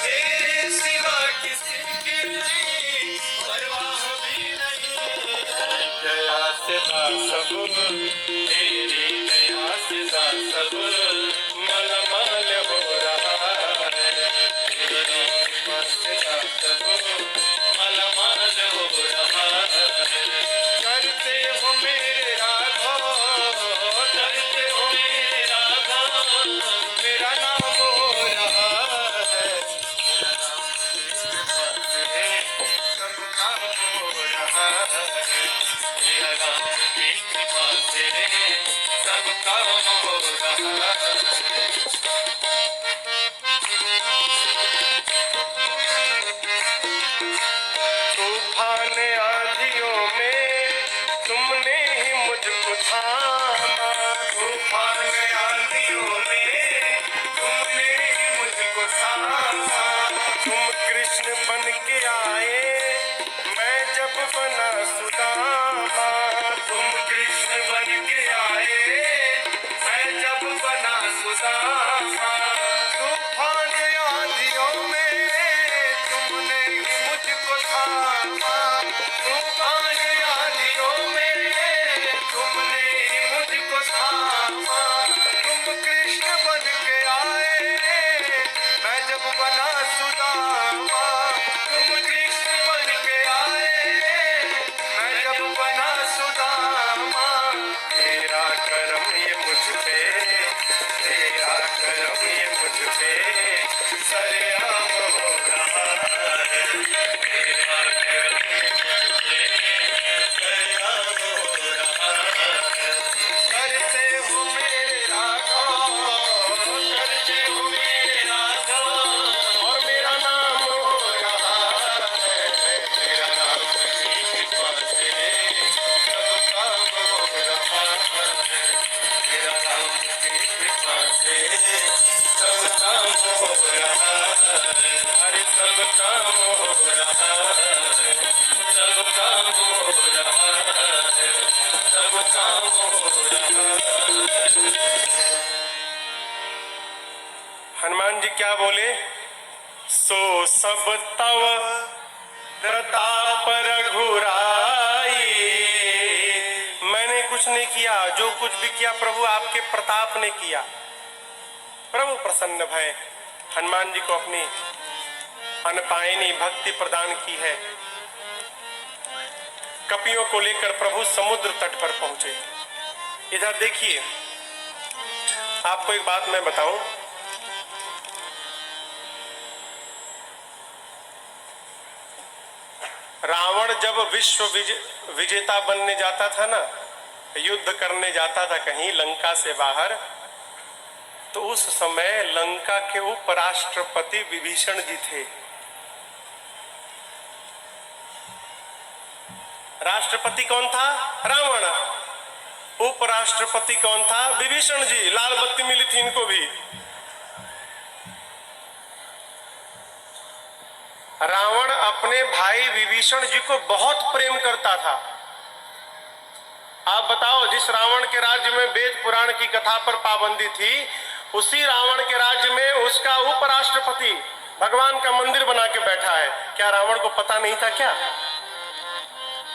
तेरे सिवा किसी की परवाह भी नहीं है। दया से सब तेरी दया से सब मलमल हो रहा है। तेरी कृपा से सब मलमल हो रहा है। करते हो मेरे राघव, करते हो मेरे राघव, मेरा नाम हो रहा है। मेरा नाम सबका हो रहा है। मेरा नाम की कृपा से सब काम हो रहा है। तूफान आंधियों में तुमने ही मुझको थामा। तूफान आंधियों में तुमने ही मुझको थामा। तुम कृष्ण बन के आए, मैं जब बना सुदामा। तुम कृष्ण बन के आए, मैं जब बना सुदामा। तूफान आंधियों में तुमने ही मुझको थामा। तूफान आंधियों में तुमने ही मुझको थामा। तुम कृष्ण बन के आए, मैं जब बना सुदामा। तुम कृष्ण बन के आए, मैं जब बना सुदामा। तेरा करम ये मुझ पे, तेरा करम ये मुझ पे सरेआम हो रहा है। तेरा करम मुझे सरेआम हो रहा है। करते हो मेरे राघव, करते हो मेरे राघव, और मेरा नाम हो रहा है। मेरा नाम की कृपा से सब काम हो रहा है। मेरा नाम की कृपा से सब काम हो रहा है। हरे सब काम हो रहा है। सब काम हो रहा है। सब काम हो रहा है। हनुमान जी क्या बोले? सो सब तव प्रताप रघुराई। मैंने कुछ नहीं किया, जो कुछ भी किया प्रभु आपके प्रताप ने किया। प्रभु प्रसन्न भय हनुमान जी को अपनी अनपायनी भक्ति प्रदान की है। कपियों को लेकर प्रभु समुद्र तट पर पहुंचे। इधर देखिए, आपको एक बात मैं बताऊं, रावण जब विश्व विजेता बनने जाता था ना, युद्ध करने जाता था कहीं लंका से बाहर, तो उस समय लंका के उपराष्ट्रपति विभीषण जी थे। राष्ट्रपति कौन था? रावण। उपराष्ट्रपति कौन था? विभीषण जी। लाल बत्ती मिली थी इनको भी। रावण अपने भाई विभीषण जी को बहुत प्रेम करता था। आप बताओ, जिस रावण के राज्य में वेद पुराण की कथा पर पाबंदी थी, उसी रावण के राज्य में उसका उपराष्ट्रपति भगवान का मंदिर बना के बैठा है। क्या रावण को पता नहीं था क्या?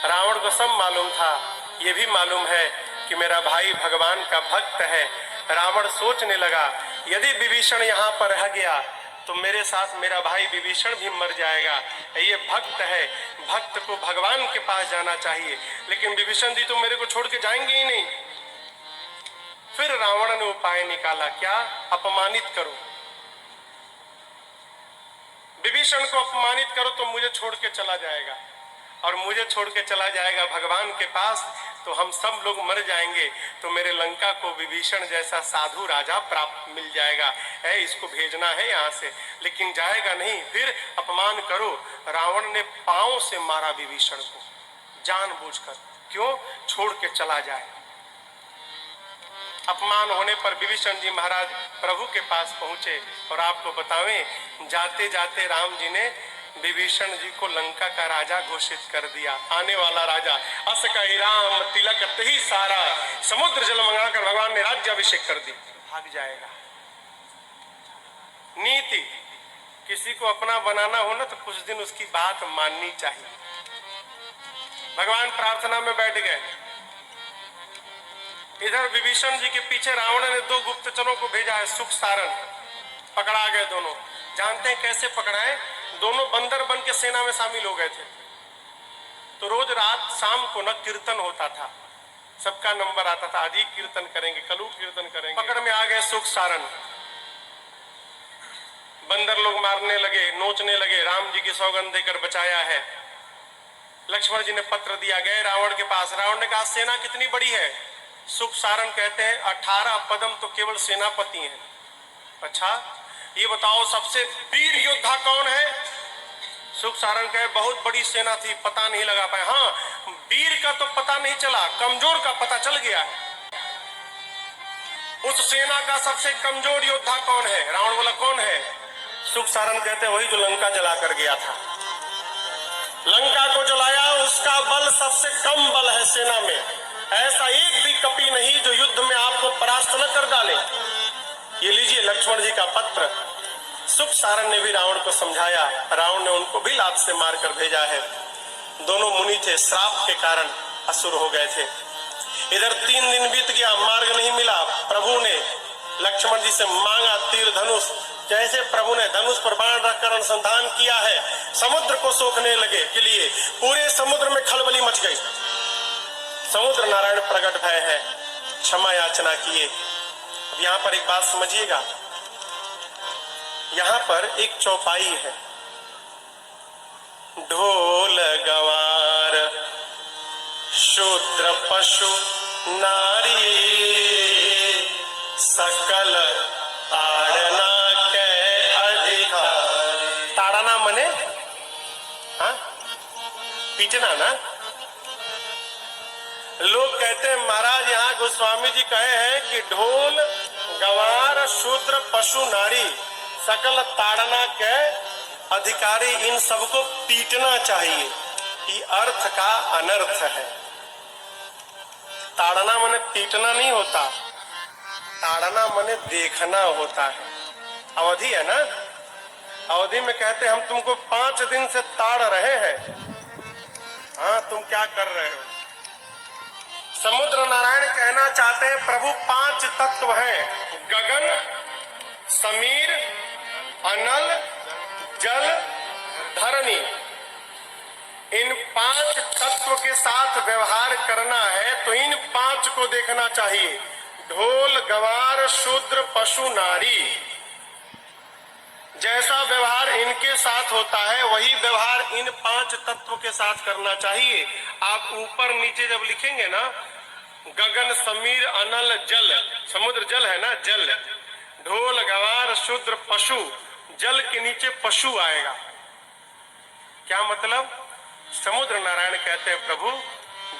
रावण को सब मालूम था। ये भी मालूम है कि मेरा भाई भगवान का भक्त है। रावण सोचने लगा, यदि विभीषण यहाँ पर रह गया तो मेरे साथ मेरा भाई विभीषण भी मर जाएगा। ये भक्त है, भक्त को भगवान के पास जाना चाहिए। लेकिन विभीषण जी तो मेरे को छोड़ के जाएंगे ही नहीं। फिर रावण ने उपाय निकाला, क्या? अपमानित करो, विभीषण को अपमानित करो तो मुझे छोड़ के चला जाएगा, और मुझे छोड़ के चला जाएगा भगवान के पास, तो हम सब लोग मर जाएंगे, तो मेरे लंका को विभीषण जैसा साधु राजा प्राप्त मिल जाएगा, है इसको भेजना है यहाँ से, लेकिन जाएगा नहीं, फिर अपमान करो। रावण ने पांव से मारा विभीषण को जानबूझकर, क्यों? छोड़ के चला जाए। अपमान होने पर विभीषण जी महाराज प्रभु के पास पहुंचे, और आपको बतावें जाते जाते राम जी ने विभीषण जी को लंका का राजा घोषित कर दिया, आने वाला राजा। अस कहि राम तिलक तही सारा, समुद्र जल मंगाकर भगवान ने राज्याभिषेक कर दी, भाग जाएगा। नीति, किसी को अपना बनाना हो ना तो कुछ दिन उसकी बात माननी चाहिए। भगवान प्रार्थना में बैठ गए, इधर विभीषण जी के पीछे रावण ने 2 गुप्तचरों को भेजा है, सुख सारण, पकड़ा गए दोनों। जानते हैं कैसे पकड़ाए? दोनों बंदर बन के सेना में शामिल हो गए थे। तो रोज रात शाम को न कीर्तन होता था, सबका नंबर आता था, आज ही कीर्तन करेंगे, कल कीर्तन करेंगे। पकड़ में आ गए सुख सारण, बंदर लोग मारने लगे, नोचने लगे, राम जी की सौगंध देकर बचाया है। लक्ष्मण जी ने पत्र दिया, गए रावण के पास। रावण ने कहा सेना कितनी बड़ी है? सुख सारण कहते हैं 18 पदम तो केवल सेनापति हैं। अच्छा, ये बताओ सबसे वीर योद्धा कौन है? सुख सारण कहे बहुत बड़ी सेना थी, पता नहीं लगा पाए। हाँ, वीर का तो पता नहीं चला, कमजोर का पता चल गया है। उस सेना का सबसे कमजोर योद्धा कौन है? रावण बोला कौन है? सुख सारण कहते वही जो लंका जला कर गया था। लंका को जलाया, उसका बल सबसे कम बल है सेना में। ऐसा एक भी कपि नहीं जो युद्ध में आपको परास्त न कर डाले। ये लीजिए लक्ष्मण जी का पत्र। सुख सारण ने भी रावण को समझाया, रावण ने उनको भी लात से मारकर भेजा है। दोनों मुनि थे, श्राप के कारण असुर हो गए थे। इधर 3 दिन बीत गया, मार्ग नहीं मिला। प्रभु ने लक्ष्मण जी से मांगा तीर धनुष, जैसे प्रभु ने धनुष पर बाण रखकर अनुसंधान किया है, समुद्र को सोखने लगे के लिए पूरे समुद्र में खलबली मच गई। समुद्र नारायण प्रकट भय है, क्षमा याचना किए। अब यहाँ पर एक बात समझिएगा, यहाँ पर एक चौपाई है, ढोल गवार शूद्र पशु नारी सकल ताड़ना के अधिकार। ताड़ना मने हाँ पीटना ना। लोग कहते हैं महाराज यहाँ गोस्वामी जी कहे हैं कि ढोल गवार शूद्र पशु नारी सकल ताड़ना के अधिकारी, इन सबको पीटना चाहिए। ये अर्थ का अनर्थ है। ताड़ना माने पीटना नहीं होता, ताड़ना माने देखना होता है। अवधि है ना, अवधि में कहते हैं हम तुमको 5 दिन से ताड़ रहे हैं, हाँ तुम क्या कर रहे हो। समुद्र नारायण कहना चाहते हैं प्रभु 5 तत्व हैं, गगन समीर अनल जल धरणी। इन 5 तत्व के साथ व्यवहार करना है तो इन 5 को देखना चाहिए। ढोल गवार शूद्र पशु नारी, जैसा व्यवहार इनके साथ होता है वही व्यवहार इन 5 तत्व के साथ करना चाहिए। आप ऊपर नीचे जब लिखेंगे ना, गगन समीर अनल जल, समुद्र जल है ना, जल, ढोल गवार शूद्र पशु, जल के नीचे पशु आएगा। क्या मतलब? समुद्र नारायण कहते हैं प्रभु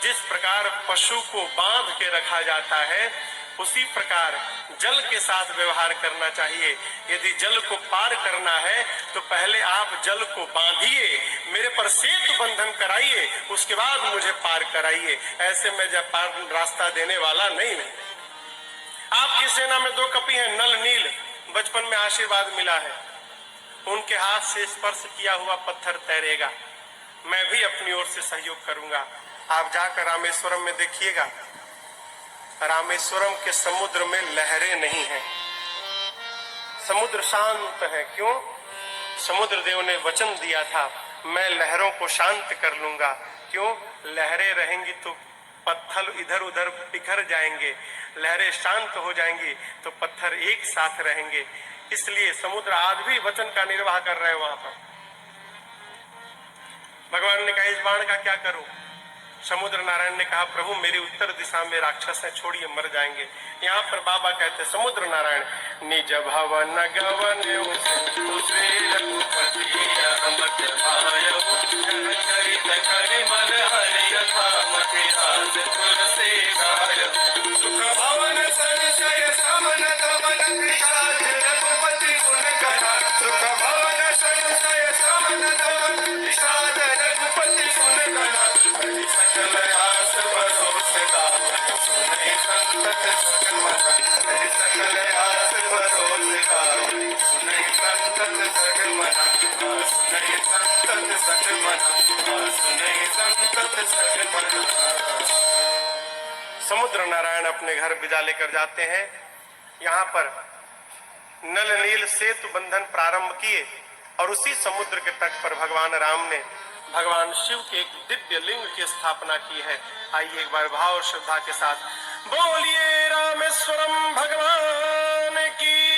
जिस प्रकार पशु को बांध के रखा जाता है उसी प्रकार जल के साथ व्यवहार करना चाहिए। यदि जल को पार करना है तो पहले आप जल को बांधिए, मेरे पर सेतु बंधन कराइए, उसके बाद मुझे पार कराइए। ऐसे मैं जब पार रास्ता देने वाला नहीं। आपकी सेना में 2 कपि हैं, नल नील, बचपन में आशीर्वाद मिला है, उनके हाथ से स्पर्श किया हुआ पत्थर तैरेगा। मैं भी अपनी ओर से सहयोग करूंगा। आप जाकर रामेश्वरम में देखिएगा, रामेश्वरम के समुद्र में लहरें नहीं हैं, समुद्र शांत है। क्यों? समुद्र देव ने वचन दिया था मैं लहरों को शांत कर लूंगा। क्यों? लहरें रहेंगी तो पत्थर इधर उधर बिखर जाएंगे, लहरें शांत हो जाएंगी, तो पत्थर एक साथ रहेंगे। इसलिए समुद्र आज भी वचन का निर्वाह कर रहे हैं वहां पर। भगवान ने कहा इस बाण का क्या करूं? समुद्र नारायण ने कहा प्रभु मेरी उत्तर दिशा में राक्षस है, छोड़िए मर जाएंगे। यहाँ पर बाबा कहते समुद्र नारायण निज भवन गवन सुख भवन संशय समन दमन निषाद रघुपति गुण गणा सुख भवन संशय समन दमन निषाद रघुपति गुण गणा हरि सकल आस भरोसे दाता सुनहि संतत सकल मना हरि सकल आस भरोसे दाता सुनहि संतत सकल मना सुनहि संतत सकल मना सुनहि संतत सकल मना। समुद्र नारायण अपने घर विदा लेकर जाते हैं। यहाँ पर नल नील सेतु बंधन प्रारंभ किए और उसी समुद्र के तट पर भगवान राम ने भगवान शिव के एक दिव्य लिंग की स्थापना की है। आइए एक बार भाव और श्रद्धा के साथ बोलिए रामेश्वरम भगवान की